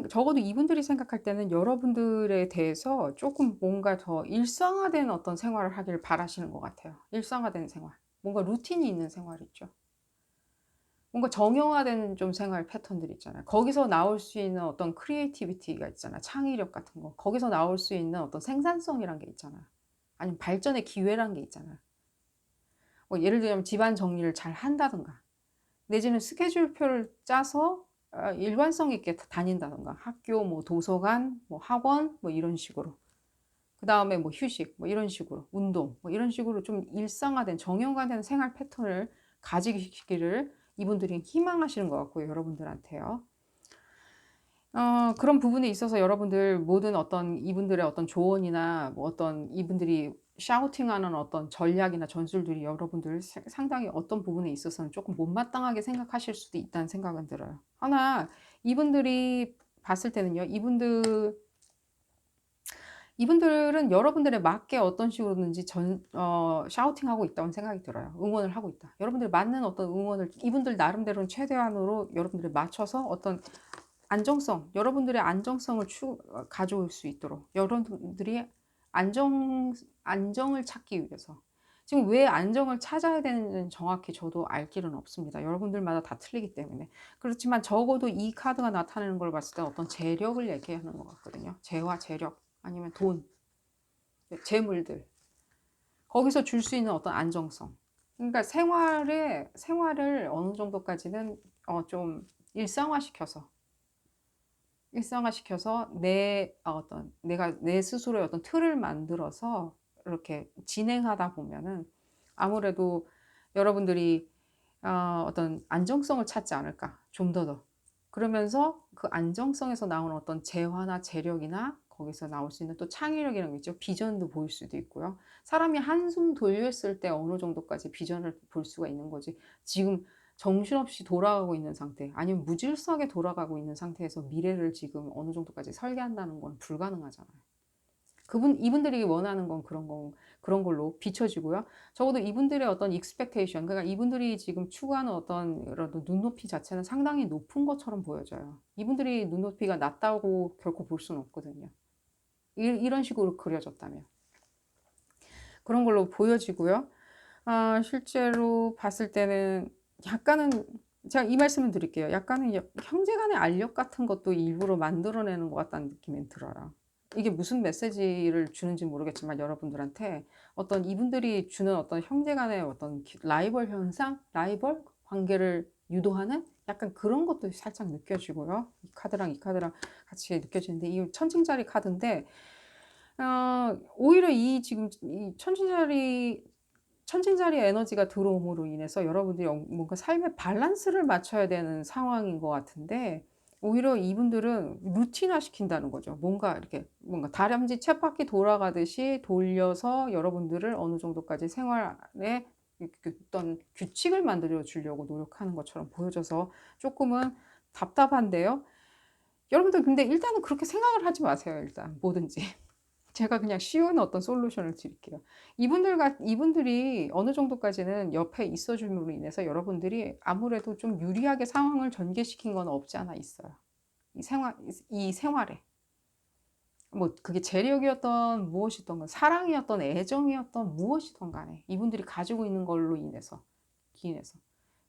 A: 적어도 이분들이 생각할 때는 여러분들에 대해서 조금 뭔가 더 일상화된 어떤 생활을 하길 바라시는 것 같아요. 일상화된 생활. 뭔가 루틴이 있는 생활 있죠. 뭔가 정형화된 좀 생활 패턴들 있잖아요. 거기서 나올 수 있는 어떤 크리에이티비티가 있잖아요. 창의력 같은 거. 거기서 나올 수 있는 어떤 생산성이란 게 있잖아요. 아니면 발전의 기회란 게 있잖아요. 뭐 예를 들면 집안 정리를 잘 한다든가 내지는 스케줄표를 짜서 일관성 있게 다닌다든가 학교, 뭐 도서관, 뭐 학원, 뭐 이런 식으로. 그 다음에 뭐 휴식, 뭐 이런 식으로 운동, 뭐 이런 식으로 좀 일상화된 정형화된 생활 패턴을 가지기를 이분들이 희망하시는 것 같고요, 여러분들한테요. 그런 부분에 있어서 여러분들 모든 어떤 이분들의 어떤 조언이나 뭐 어떤 이분들이 샤우팅하는 어떤 전략이나 전술들이 여러분들 상당히 어떤 부분에 있어서는 조금 못마땅하게 생각하실 수도 있다는 생각은 들어요. 하나 이분들이 봤을 때는요. 이분들은 여러분들에 맞게 어떤 식으로든지 샤우팅하고 있다는 생각이 들어요. 응원을 하고 있다. 여러분들 맞는 어떤 응원을 이분들 나름대로는 최대한으로 여러분들에 맞춰서 어떤 안정성, 여러분들의 안정성을 가져올 수 있도록 여러분들이 안정을 찾기 위해서 지금 왜 안정을 찾아야 되는지는 정확히 저도 알 길은 없습니다. 여러분들마다 다 틀리기 때문에. 그렇지만 적어도 이 카드가 나타내는 걸 봤을 때 어떤 재력을 얘기하는 것 같거든요. 재화, 재력, 아니면 돈, 재물들. 거기서 줄 수 있는 어떤 안정성. 그러니까 생활을 어느 정도까지는 좀 일상화시켜서 내가 내 스스로의 어떤 틀을 만들어서 이렇게 진행하다 보면은 아무래도 여러분들이 어떤 안정성을 찾지 않을까 좀 더. 그러면서 그 안정성에서 나오는 어떤 재화나 재력이나 거기서 나올 수 있는 또 창의력이라는 게 있죠. 비전도 보일 수도 있고요. 사람이 한숨 돌렸을 때 어느 정도까지 비전을 볼 수가 있는 거지. 지금 정신없이 돌아가고 있는 상태, 아니면 무질서하게 돌아가고 있는 상태에서 미래를 지금 어느 정도까지 설계한다는 건 불가능하잖아요. 이분들이 원하는 건 그런 걸로 비춰지고요. 적어도 이분들의 어떤 expectation, 그러니까 이분들이 지금 추구하는 어떤 이런 눈높이 자체는 상당히 높은 것처럼 보여져요. 이분들이 눈높이가 낮다고 결코 볼 수는 없거든요. 이런 식으로 그려졌다면. 그런 걸로 보여지고요. 실제로 봤을 때는 약간은 제가 이 말씀을 드릴게요. 약간은 형제 간의 알력 같은 것도 일부러 만들어내는 것 같다는 느낌이 들어요. 이게 무슨 메시지를 주는지 모르겠지만 여러분들한테 어떤 이분들이 주는 어떤 형제 간의 어떤 라이벌 현상, 라이벌 관계를 유도하는 약간 그런 것도 살짝 느껴지고요. 이 카드랑 같이 느껴지는데 이 천칭자리 카드인데 오히려 지금 이 천칭자리 에너지가 들어옴으로 인해서 여러분들이 뭔가 삶의 밸런스를 맞춰야 되는 상황인 것 같은데 오히려 이분들은 루틴화 시킨다는 거죠. 뭔가 다람쥐 쳇바퀴 돌아가듯이 돌려서 여러분들을 어느 정도까지 생활에 어떤 규칙을 만들어 주려고 노력하는 것처럼 보여져서 조금은 답답한데요. 여러분들 근데 일단은 그렇게 생각을 하지 마세요. 일단 뭐든지. 제가 그냥 쉬운 어떤 솔루션을 드릴게요. 이분들이 어느 정도까지는 옆에 있어 줌으로 인해서 여러분들이 아무래도 좀 유리하게 상황을 전개시킨 건 없지 않아 있어요. 이 생활에. 뭐 그게 재력이었던 무엇이든 간 사랑이었던 애정이었던 무엇이든 간에 이분들이 가지고 있는 걸로 기인해서.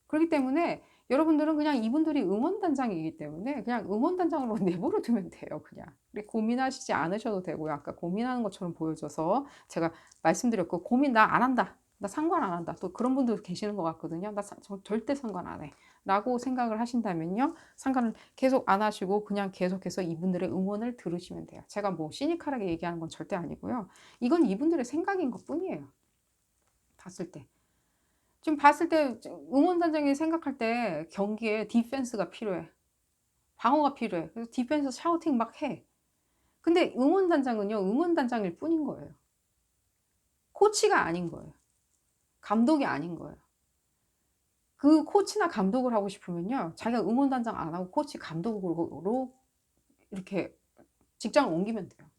A: 그렇기 때문에 여러분들은 그냥 이분들이 응원단장이기 때문에 그냥 응원단장으로 내버려 두면 돼요, 그냥. 고민하시지 않으셔도 되고요. 아까 고민하는 것처럼 보여져서 제가 말씀드렸고, 고민 나 안 한다. 나 상관 안 한다. 또 그런 분들 계시는 것 같거든요. 절대 상관 안 해. 라고 생각을 하신다면요. 상관을 계속 안 하시고 그냥 계속해서 이분들의 응원을 들으시면 돼요. 제가 뭐 시니컬하게 얘기하는 건 절대 아니고요. 이건 이분들의 생각인 것 뿐이에요. 봤을 때. 지금 봤을 때 응원단장이 생각할 때 경기에 디펜스가 필요해. 방어가 필요해. 그래서 디펜스 샤우팅 막 해. 근데 응원단장은요, 응원단장일 뿐인 거예요. 코치가 아닌 거예요. 감독이 아닌 거예요. 그 코치나 감독을 하고 싶으면요, 자기가 응원단장 안 하고 코치 감독으로 이렇게 직장을 옮기면 돼요.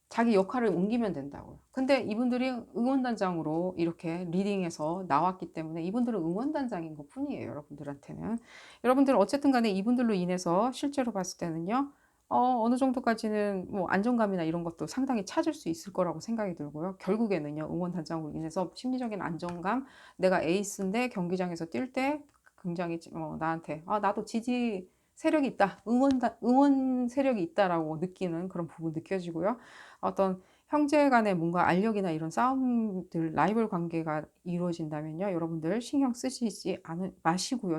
A: 자기 역할을 옮기면 된다고요. 근데 이분들이 응원단장으로 이렇게 리딩해서 나왔기 때문에 이분들은 응원단장인 것 뿐이에요, 여러분들한테는. 여러분들은 어쨌든 간에 이분들로 인해서 실제로 봤을 때는요, 어느 정도까지는 뭐 안정감이나 이런 것도 상당히 찾을 수 있을 거라고 생각이 들고요. 결국에는요, 응원단장으로 인해서 심리적인 안정감, 내가 에이스인데 경기장에서 뛸 때 굉장히 나한테, 나도 지지 세력이 있다, 응원 세력이 있다라고 느끼는 그런 부분 느껴지고요. 어떤 형제 간의 뭔가 알력이나 이런 싸움들, 라이벌 관계가 이루어진다면요, 여러분들 신경 쓰시지 마시고요.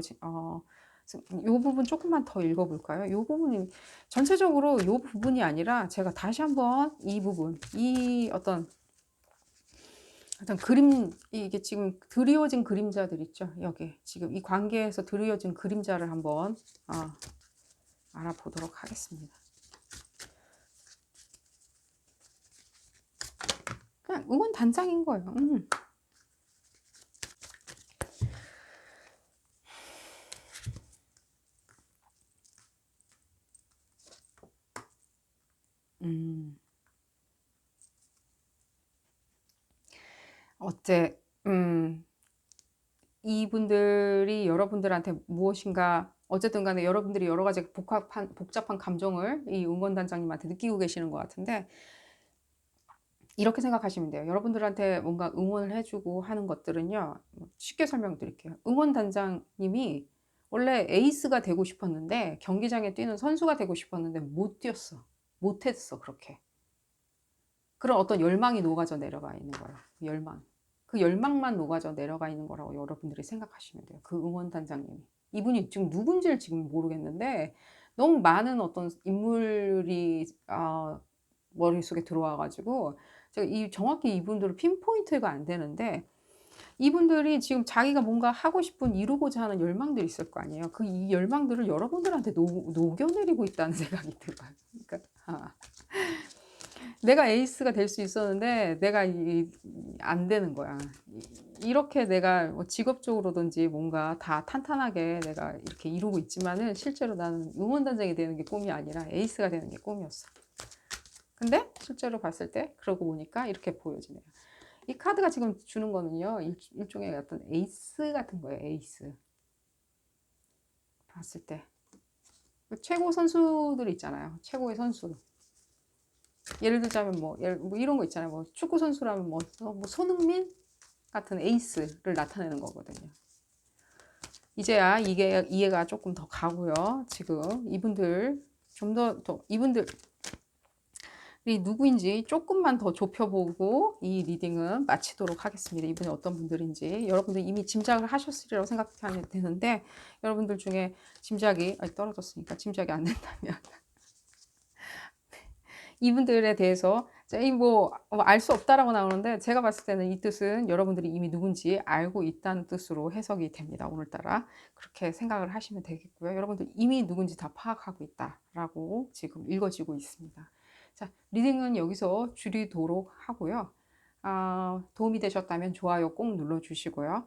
A: 요 부분 조금만 더 읽어볼까요? 요 부분이 전체적으로 요 부분이 아니라 제가 다시 한번 이 부분, 이 어떤 이게 지금 드리워진 그림자들 있죠? 여기 지금 이 관계에서 드리워진 그림자를 한번 알아보도록 하겠습니다. 그냥 응원 단장인 거예요. 음. 어째, 이분들이 여러분들한테 무엇인가, 어쨌든 간에 여러분들이 여러 가지 복잡한 감정을 이 응원단장님한테 느끼고 계시는 것 같은데, 이렇게 생각하시면 돼요. 여러분들한테 뭔가 응원을 해주고 하는 것들은요, 쉽게 설명드릴게요. 응원단장님이 원래 에이스가 되고 싶었는데, 경기장에 뛰는 선수가 되고 싶었는데, 못 뛰었어. 못했어, 그렇게. 그런 어떤 열망이 녹아져 내려가 있는 거예요. 열망. 그 열망만 녹아져 내려가 있는 거라고 여러분들이 생각하시면 돼요. 그 응원단장님이. 이분이 지금 누군지를 지금 모르겠는데 너무 많은 어떤 인물이 머릿속에 들어와 가지고 제가 정확히 이분들을 핀포인트가 안 되는데, 이분들이 지금 자기가 뭔가 하고 싶은 이루고자 하는 열망들이 있을 거 아니에요. 이 열망들을 여러분들한테 녹여내리고 있다는 생각이 들어요. 그러니까 내가 에이스가 될 수 있었는데 내가 안 되는 거야. 이렇게 내가 뭐 직업적으로든지 뭔가 다 탄탄하게 내가 이렇게 이루고 있지만은 실제로 나는 응원단장이 되는 게 꿈이 아니라 에이스가 되는 게 꿈이었어. 근데 실제로 봤을 때 그러고 보니까 이렇게 보여지네요. 이 카드가 지금 주는 거는요, 일종의 어떤 에이스 같은 거예요. 에이스. 봤을 때 최고 선수들 있잖아요. 최고의 선수. 예를 들자면 뭐 이런 거 있잖아요. 뭐 축구 선수라면 뭐 손흥민 같은 에이스를 나타내는 거거든요. 이제야 이게 이해가 조금 더 가고요. 지금 이분들 좀 더 이분들이 누구인지 조금만 더 좁혀보고 이 리딩은 마치도록 하겠습니다. 이분이 어떤 분들인지 여러분들 이미 짐작을 하셨으리라고 생각되는데, 여러분들 중에 짐작이 떨어졌으니까 짐작이 안 된다면 이분들에 대해서 알 수 없다라고 나오는데, 제가 봤을 때는 이 뜻은 여러분들이 이미 누군지 알고 있다는 뜻으로 해석이 됩니다. 오늘따라 그렇게 생각을 하시면 되겠고요. 여러분들 이미 누군지 다 파악하고 있다라고 지금 읽어지고 있습니다. 자, 리딩은 여기서 줄이도록 하고요. 도움이 되셨다면 좋아요 꼭 눌러주시고요.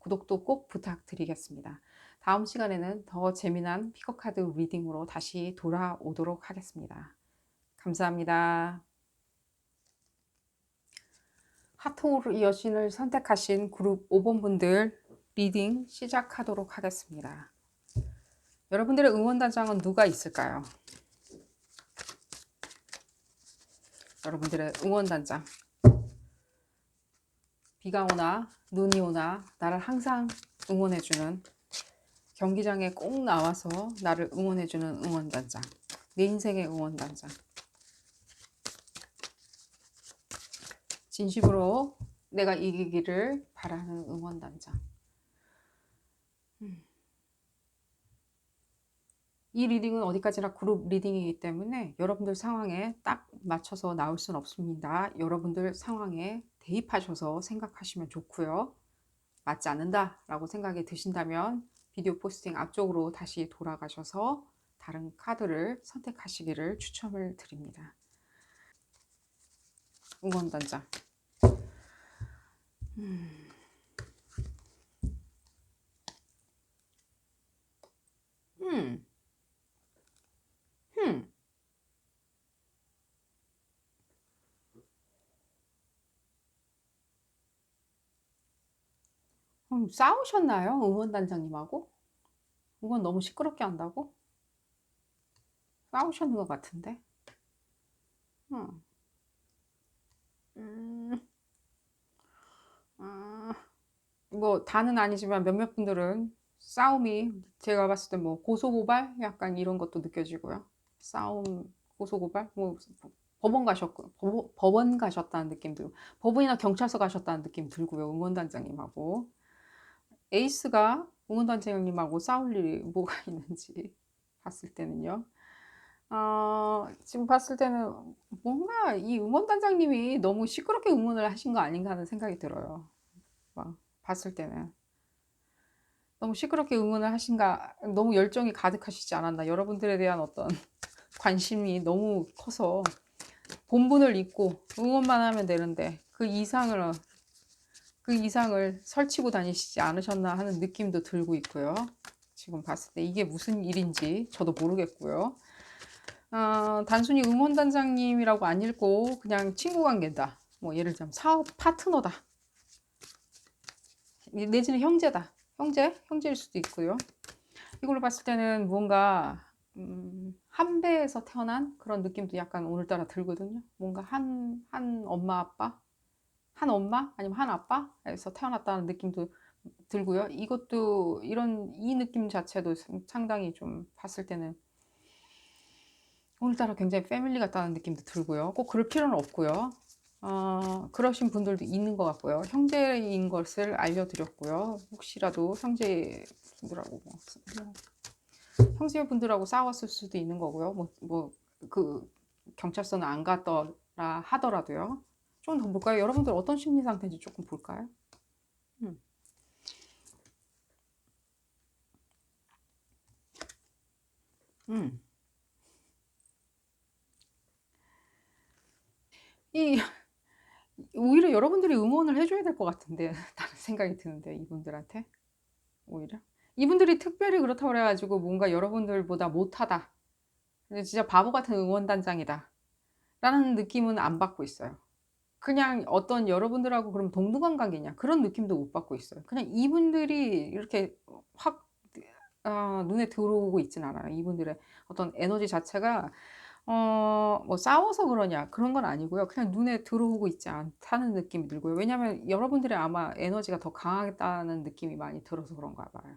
A: 구독도 꼭 부탁드리겠습니다. 다음 시간에는 더 재미난 피커카드 리딩으로 다시 돌아오도록 하겠습니다. 감사합니다. 하트오르 여신을 선택하신 그룹 5번 분들 리딩 시작하도록 하겠습니다. 여러분들의 응원단장은 누가 있을까요? 여러분들의 응원단장. 비가 오나 눈이 오나 나를 항상 응원해주는, 경기장에 꼭 나와서 나를 응원해주는 응원단장. 내 인생의 응원단장. 진심으로 내가 이기기를 바라는 응원단장. 이 리딩은 어디까지나 그룹 리딩이기 때문에 여러분들 상황에 딱 맞춰서 나올 수는 없습니다. 여러분들 상황에 대입하셔서 생각하시면 좋고요. 맞지 않는다 라고 생각이 드신다면 비디오 포스팅 앞쪽으로 다시 돌아가셔서 다른 카드를 선택하시기를 추천을 드립니다. 응원단장. 싸우셨나요? 응원단장님하고? 응원 너무 시끄럽게 한다고? 싸우셨는 것 같은데? 음. 음. 뭐 다는 아니지만 몇몇 분들은 싸움이, 제가 봤을 때 뭐 고소고발 약간 이런 것도 느껴지고요. 싸움, 고소고발, 뭐 법원 가셨고, 법원 가셨다는 느낌 들고, 법원이나 경찰서 가셨다는 느낌 들고요. 응원단장님하고 에이스가 응원단장님하고 싸울 일이 뭐가 있는지 봤을 때는요. 지금 봤을 때는 뭔가 이 응원단장님이 너무 시끄럽게 응원을 하신 거 아닌가 하는 생각이 들어요. 막 봤을 때는 너무 시끄럽게 응원을 하신가, 너무 열정이 가득하시지 않았나, 여러분들에 대한 어떤 관심이 너무 커서 본분을 잊고 응원만 하면 되는데 그 이상을 설치고 다니시지 않으셨나 하는 느낌도 들고 있고요. 지금 봤을 때 이게 무슨 일인지 저도 모르겠고요. 단순히 응원단장님이라고 안 읽고 그냥 친구 관계다, 뭐 예를 들면 사업 파트너다, 내지는 형제다, 형제일 수도 있고요. 이걸로 봤을 때는 뭔가 한 배에서 태어난 그런 느낌도 약간 오늘따라 들거든요. 뭔가 한 엄마 아빠, 한 엄마 아니면 한 아빠에서 태어났다는 느낌도 들고요. 이것도 이 느낌 자체도 상당히 좀 봤을 때는 오늘따라 굉장히 패밀리 같다는 느낌도 들고요. 꼭 그럴 필요는 없고요. 그러신 분들도 있는 것 같고요. 형제인 것을 알려드렸고요. 혹시라도 형제분들하고 형제분들하고 싸웠을 수도 있는 거고요. 그 경찰서는 안 갔더라 하더라도요. 좀 더 볼까요? 여러분들 어떤 심리 상태인지 조금 볼까요? 음. 음. 이 오히려 여러분들이 응원을 해줘야 될 것 같은데 라는 생각이 드는데, 이분들한테 오히려 이분들이 특별히 그렇다고 그래가지고 뭔가 여러분들보다 못하다, 진짜 바보 같은 응원단장이다 라는 느낌은 안 받고 있어요. 그냥 어떤 여러분들하고 그럼 동등한 관계냐 그런 느낌도 못 받고 있어요. 그냥 이분들이 이렇게 확 눈에 들어오고 있진 않아요. 이분들의 어떤 에너지 자체가 뭐 싸워서 그러냐 그런 건 아니고요. 그냥 눈에 들어오고 있지 않다는 느낌이 들고요. 왜냐하면 여러분들의 아마 에너지가 더 강하다는 느낌이 많이 들어서 그런가 봐요.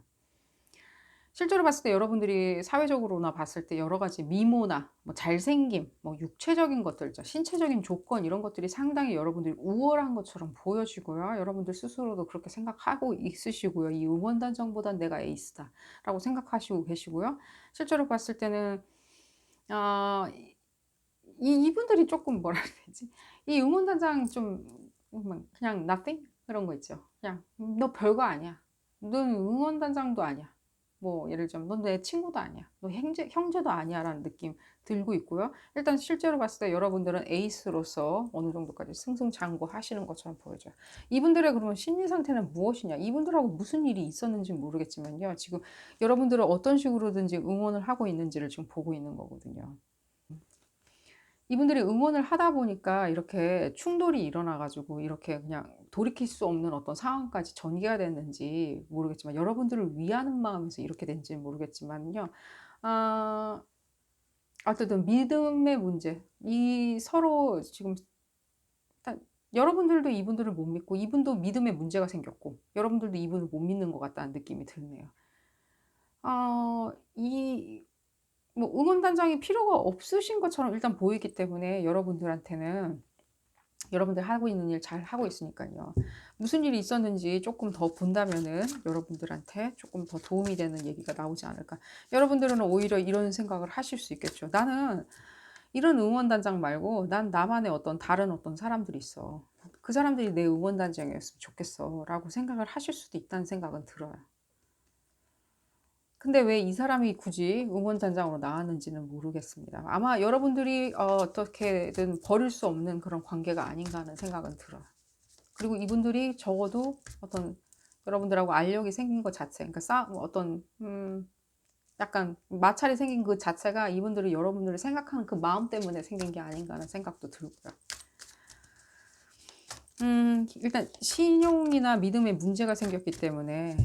A: 실제로 봤을 때 여러분들이 사회적으로나 봤을 때 여러 가지 미모나 뭐 잘생김, 뭐 육체적인 것들, 신체적인 조건 이런 것들이 상당히 여러분들이 우월한 것처럼 보여지고요. 여러분들 스스로도 그렇게 생각하고 있으시고요. 이 응원단장보단 내가 에이스다 라고 생각하시고 계시고요. 실제로 봤을 때는 아, 이분들이 조금 뭐라 해야 되지? 이 응원단장 좀 그냥 nothing? 그런 거 있죠. 그냥 너 별거 아니야. 넌 응원단장도 아니야. 뭐 예를 들면 넌 내 친구도 아니야. 너 형제도 아니야 라는 느낌 들고 있고요. 일단 실제로 봤을 때 여러분들은 에이스로서 어느 정도까지 승승장구 하시는 것처럼 보여져요. 이분들의 그러면 심리 상태는 무엇이냐? 이분들하고 무슨 일이 있었는지 모르겠지만요. 지금 여러분들은 어떤 식으로든지 응원을 하고 있는지를 지금 보고 있는 거거든요. 이분들이 응원을 하다 보니까 이렇게 충돌이 일어나 가지고 이렇게 그냥 돌이킬 수 없는 어떤 상황까지 전개가 됐는지 모르겠지만, 여러분들을 위하는 마음에서 이렇게 된지는 모르겠지만요. 아 어쨌든 믿음의 문제, 이 서로 지금 일단 여러분들도 이분들을 못 믿고 이분도 믿음에 문제가 생겼고 여러분들도 이분을 못 믿는 것 같다는 느낌이 드네요. 이 뭐 응원단장이 필요가 없으신 것처럼 일단 보이기 때문에, 여러분들한테는 여러분들 하고 있는 일 잘하고 있으니깐요. 무슨 일이 있었는지 쪼끔 더 본다면은 여러분들한테 쪼끔 더 도움이 되는 얘기가 나오지 않을까. 여러분들은 오히려 이런 생각을 하실 수 있겠죠. '나는 이런 응원단장 말고 난 나만의 어떤 다른 어떤 사람들이 있어. 그 사람들이 내 응원단장이었으면 좋겠어.'라고 생각을 하실 수도 있다는 생각은 들어요. 근데 왜 이 사람이 굳이 응원단장으로 나왔는지는 모르겠습니다. 아마 여러분들이 어떻게든 버릴 수 없는 그런 관계가 아닌가 하는 생각은 들어요. 그리고 이분들이 적어도 어떤 여러분들하고 알력이 생긴 것 자체, 그러니까 어떤 약간 마찰이 생긴 그 자체가 이분들이 여러분들을 생각하는 그 마음 때문에 생긴 게 아닌가 하는 생각도 들고요. 일단 신용이나 믿음에 문제가 생겼기 때문에,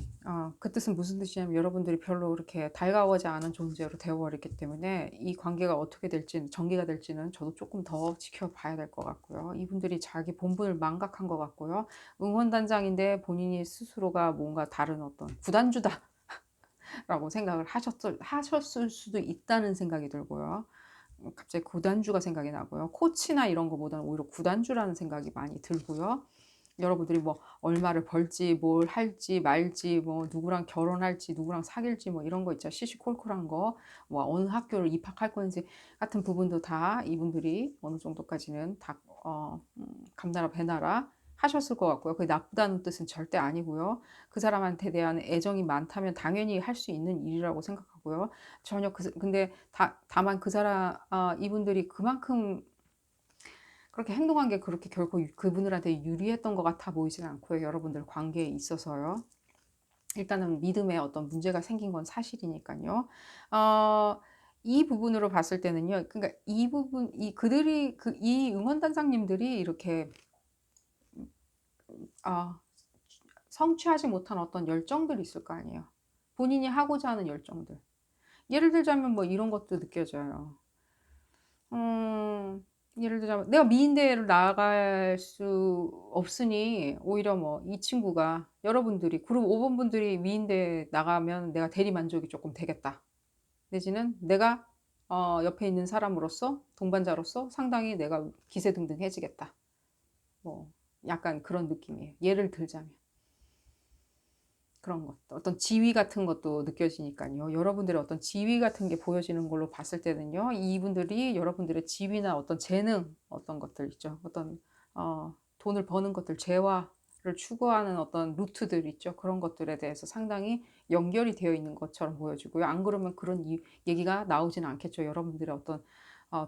A: 그 뜻은 무슨 뜻이냐면 여러분들이 별로 그렇게 달가워하지 않은 존재로 되어 버렸기 때문에 이 관계가 어떻게 될지는, 전개가 될지는 저도 쪼끔 더 지켜봐야 될 것 같고요. 이분들이 자기 본분을 망각한 것 같고요. 응원단장인데 본인이 스스로가 뭔가 다른 어떤 '구단주다.'라고 생각을 하셨을 수도 있다는 생각이 들고요. 갑자기 구단주가 생각이 나고요. 코치나 이런 거보다는 오히려 구단주라는 생각이 많이 들고요. 여러분들이 뭐 얼마를 벌지, 뭘 할지 말지, 뭐 누구랑 결혼할지, 누구랑 사귈지, 뭐 이런 거 있죠. 시시콜콜한 거. 뭐 어느 학교를 입학할 건지 같은 부분도 다 이분들이 어느 정도까지는 다 감나라 배나라 하셨을 것 같고요. 그게 나쁘다는 뜻은 절대 아니고요. 그 사람한테 대한 애정이 많다면 당연히 할 수 있는 일이라고 생각하고요. 전혀 근데 다만 이분들이 그만큼 그렇게 행동한 게 그렇게 결코 그분들한테 유리했던 것 같아 보이지는 않고요. 여러분들 관계에 있어서요. 일단은 믿음에 어떤 문제가 생긴 건 사실이니깐요. 어 이 부분으로 봤을 때는요. 그러니까 이 부분 이 응원단장님들이 이렇게 아 성취하지 못한 어떤 열정들이 있을 거 아니에요. 본인이 하고자 하는 열정들. 예를 들자면 뭐 이런 것도 느껴져요. 음. 예를 들자면 내가 미인대회를 나갈 수 없으니 오히려 뭐 이 친구가, 여러분들이 그룹 5 번분들이 미인대회 나가면 '내가 대리 만족이 쪼끔 되겠다.' 내지는 '내가 옆에 있는 사람으로서 동반자로서 상당히 내가 기세등등해지겠다.' 뭐 약간 그런 느낌이에요. 예를 들자면. 그런 것. 어떤 지위 같은 것도 느껴지니깐요. 여러분들의 어떤 지위 같은 게 보여지는 걸로 봤을 때는요. 이분들이 여러분들의 지위나 어떤 재능, 어떤 것들 있죠. 어떤 돈을 버는 것들, 재화를 추구하는 어떤 루트들 있죠. 그런 것들에 대해서 상당히 연결이 되어 있는 것처럼 보여지고요. 안 그러면 그런 얘기가 나오지는 않겠죠. 여러분들의 어떤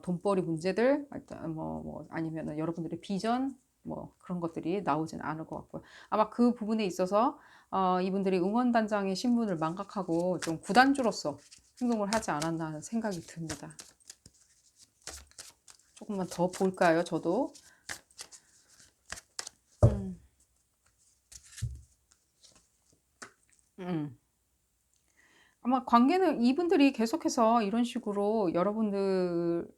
A: 돈벌이 문제들, 일단 뭐 아니면은 여러분들의 비전, 뭐 그런 것들이 나오진 않을 것 같고요. 아마 그 부분에 있어서 이분들이 응원단장의 신분을 망각하고 좀 구단주로서 행동을 하지 않았나 하는 생각이 듭니다. 조금만 더 볼까요, 저도? 음. 음. 아마 관계는 이분들이 계속해서 이런 식으로 여러분들한테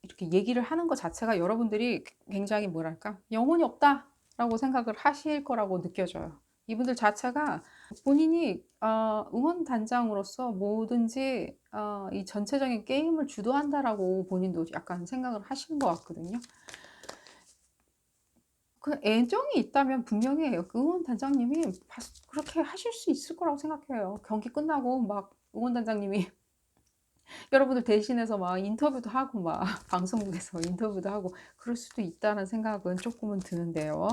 A: 이렇게 얘기를 하는 것 자체가, 여러분들이 굉장히 뭐랄까 '영혼이 없다.'라고 생각을 하실 거라고 느껴져요. 이분들 자체가 본인이 응원단장으로서 뭐든지 이 전체적인 게임을 주도한다라고 본인도 약간 생각을 하시는 것 같거든요. 그 애정이 있다면 분명히 그 응원단장님이 그렇게 하실 수 있을 거라고 생각해요. 경기 끝나고 막 응원단장님이 여러분들 대신해서 막 인터뷰도 하고 막 방송국에서 인터뷰도 하고 그럴 수도 있다는 생각은 쪼끔은 드는데요.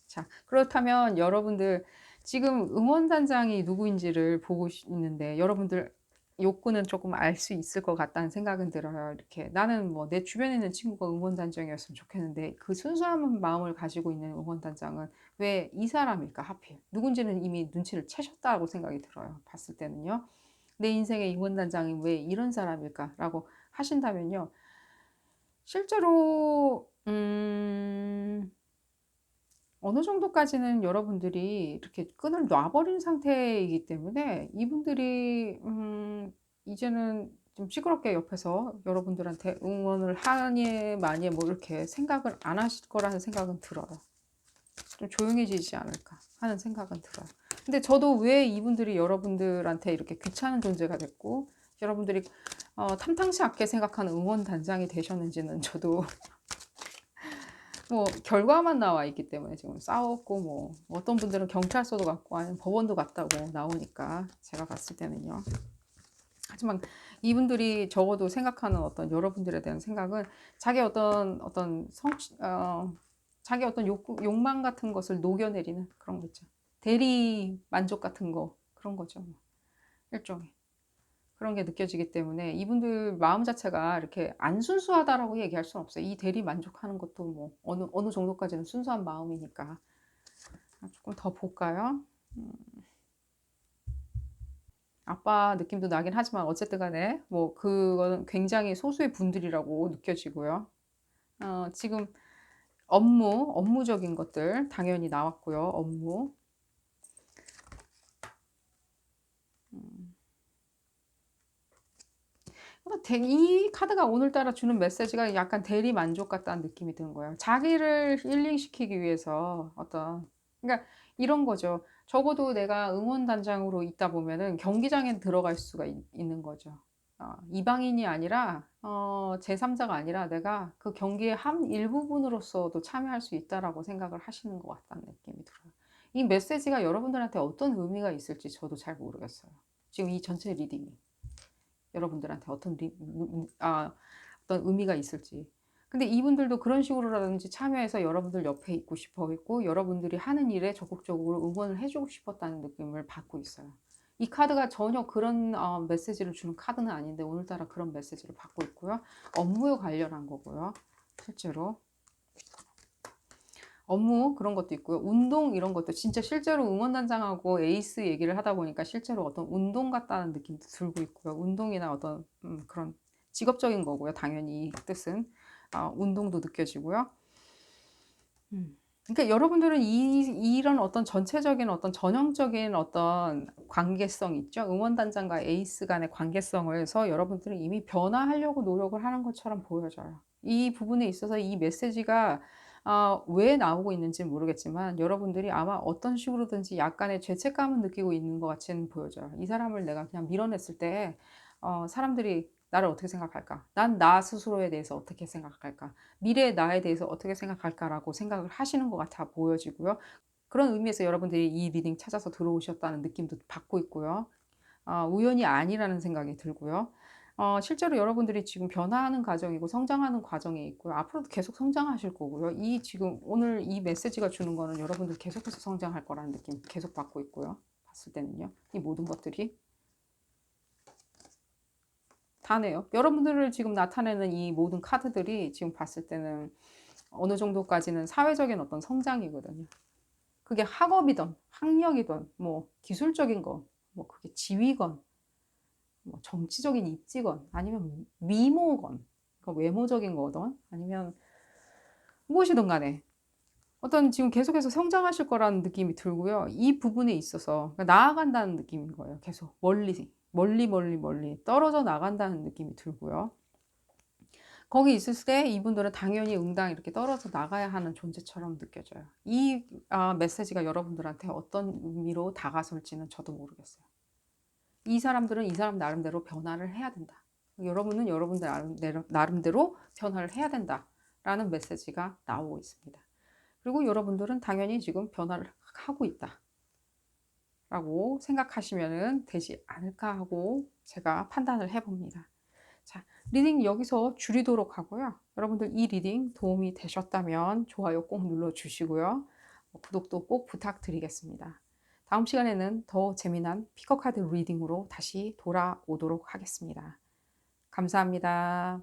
A: 자, 그렇다면 여러분들 지금 응원단장이 누구인지를 보고 있는데 여러분들 욕구는 조금 알 수 있을 것 같다는 생각은 들어요. 이렇게 나는 뭐 내 주변에 있는 친구가 응원단장이었으면 좋겠는데 그 순수한 마음을 가지고 있는 응원단장은 왜 이 사람일까 하필. 누군지는 이미 눈치를 채셨다고 생각이 들어요. 봤을 때는요. '내 인생의 응원단장이 왜 이런 사람일까?'라고 하신다면요. 실제로 어느 정도까지는 여러분들이 이렇게 끈을 놔 버린 상태이기 때문에 이분들이 이제는 좀 시끄럽게 옆에서 여러분들한테 응원을 하니 마니 뭐 이렇게 생각을 안 하실 거라는 생각은 들어요. 좀 조용해지지 않을까 하는 생각은 들어요. 근데 저도 왜 이분들이 여러분들한테 이렇게 귀찮은 존재가 됐고 여러분들이 탐탁치 않게 생각하는 응원단장이 되셨는지는 저도 뭐 결과만 나와 있기 때문에 지금 싸웠고 뭐 어떤 분들은 경찰서도 갔고 아니면 법원도 갔다고 나오니까 제가 봤을 때는요. 하지만 이분들이 적어도 생각하는 어떤 여러분들에 대한 생각은 자기 어떤 자기 어떤 욕망 같은 것을 녹여내리는 그런 거 있죠. 대리 만족 같은 거 그런 거죠. 뭐. 일종의. 그런 게 느껴지기 때문에 이분들 마음 자체가 이렇게 안 순수하다라고 얘기할 수는 없어요. 이 대리 만족하는 것도 뭐 어느 정도까지는 순수한 마음이니까. 조금 더 볼까요? 아빠 느낌도 나긴 하지만 어쨌든 간에 뭐 그거는 굉장히 소수의 분들이라고 느껴지고요. 지금 업무적인 것들 당연히 나왔고요. 업무. 이 카드가 오늘따라 주는 메시지가 약간 대리 만족 같다는 느낌이 드는 거예요. 자기를 힐링시키기 위해서 그러니까 이런 거죠. 적어도 내가 응원단장으로 있다 보면은 경기장에 들어갈 수가 있는 거죠. 이방인이 아니라, 제3자가 아니라 내가 그 경기의 한 일부분으로서도 참여할 수 있다라고 생각을 하시는 것 같다는 느낌이 들어요. 이 메시지가 여러분들한테 어떤 의미가 있을지 저도 잘 모르겠어요. 지금 이 전체 리딩이. 여러분들한테 어떤 의미가 있을지. 근데 이분들도 그런 식으로라든지 참여해서 여러분들 옆에 있고 싶어 했고 여러분들이 하는 일에 적극적으로 응원을 해주고 싶었다는 느낌을 받고 있어요. 이 카드가 전혀 그런 메시지를 주는 카드는 아닌데 오늘따라 그런 메시지를 받고 있고요. 업무에 관련한 거고요. 실제로. 업무 그런 것도 있고요. 운동 이런 것도 진짜 실제로 응원단장하고 에이스 얘기를 하다 보니까 실제로 어떤 운동 같다는 느낌도 들고 있고요. 운동이나 어떤 그런 직업적인 거고요. 당연히 이 뜻은 운동도 느껴지고요. 그러니까 여러분들은 이런 어떤 전체적인 어떤 전형적인 어떤 관계성 있죠. 응원단장과 에이스 간의 관계성을 해서 여러분들은 이미 변화하려고 노력을 하는 것처럼 보여져요. 이 부분에 있어서 이 메시지가 왜 나오고 있는지는 모르겠지만 여러분들이 아마 어떤 식으로든지 약간의 죄책감을 느끼고 있는 것 같이는 보여져요. 이 사람을 내가 그냥 밀어냈을 때 사람들이 나를 어떻게 생각할까? 난 나 스스로에 대해서 어떻게 생각할까? 미래의 나에 대해서 어떻게 생각할까라고 생각을 하시는 것 같아 보여지고요. 그런 의미에서 여러분들이 이 리딩 찾아서 들어오셨다는 느낌도 받고 있고요. 우연이 아니라는 생각이 들고요. 실제로 여러분들이 지금 변화하는 과정이고 성장하는 과정에 있고요. 앞으로도 계속 성장하실 거고요. 이 지금 오늘 이 메시지가 주는 거는 여러분들 계속해서 성장할 거라는 느낌 계속 받고 있고요. 봤을 때는요. 이 모든 것들이 다네요. 여러분들을 지금 나타내는 이 모든 카드들이 지금 봤을 때는 어느 정도까지는 사회적인 어떤 성장이거든요. 그게 학업이든 학력이든 뭐 기술적인 거, 뭐 그게 지위건, 뭐 정치적인 입지건, 아니면 미모건, 그러니까 외모적인 거든, 아니면 무엇이든 간에 어떤 지금 계속해서 성장하실 거라는 느낌이 들고요. 이 부분에 있어서 그러니까 나아간다는 느낌인 거예요. 계속 멀리 떨어져 나간다는 느낌이 들고요. 거기 있을 때 이분들은 당연히 응당 이렇게 떨어져 나가야 하는 존재처럼 느껴져요. 이 메시지가 여러분들한테 어떤 의미로 다가설지는 저도 모르겠어요. 이 사람들은 이 사람 나름대로 변화를 해야 된다. 여러분은 여러분들 나름대로 변화를 해야 된다라는 메시지가 나오고 있습니다. 그리고 여러분들은 당연히 지금 변화를 하고 있다. 라고 생각하시면 되지 않을까 하고 제가 판단을 해봅니다. 자, 리딩 여기서 줄이도록 하고요. 여러분들 이 리딩 도움이 되셨다면 좋아요 꼭 눌러주시고요. 구독도 꼭 부탁드리겠습니다. 다음 시간에는 더 재미난 피커카드 리딩으로 다시 돌아오도록 하겠습니다. 감사합니다.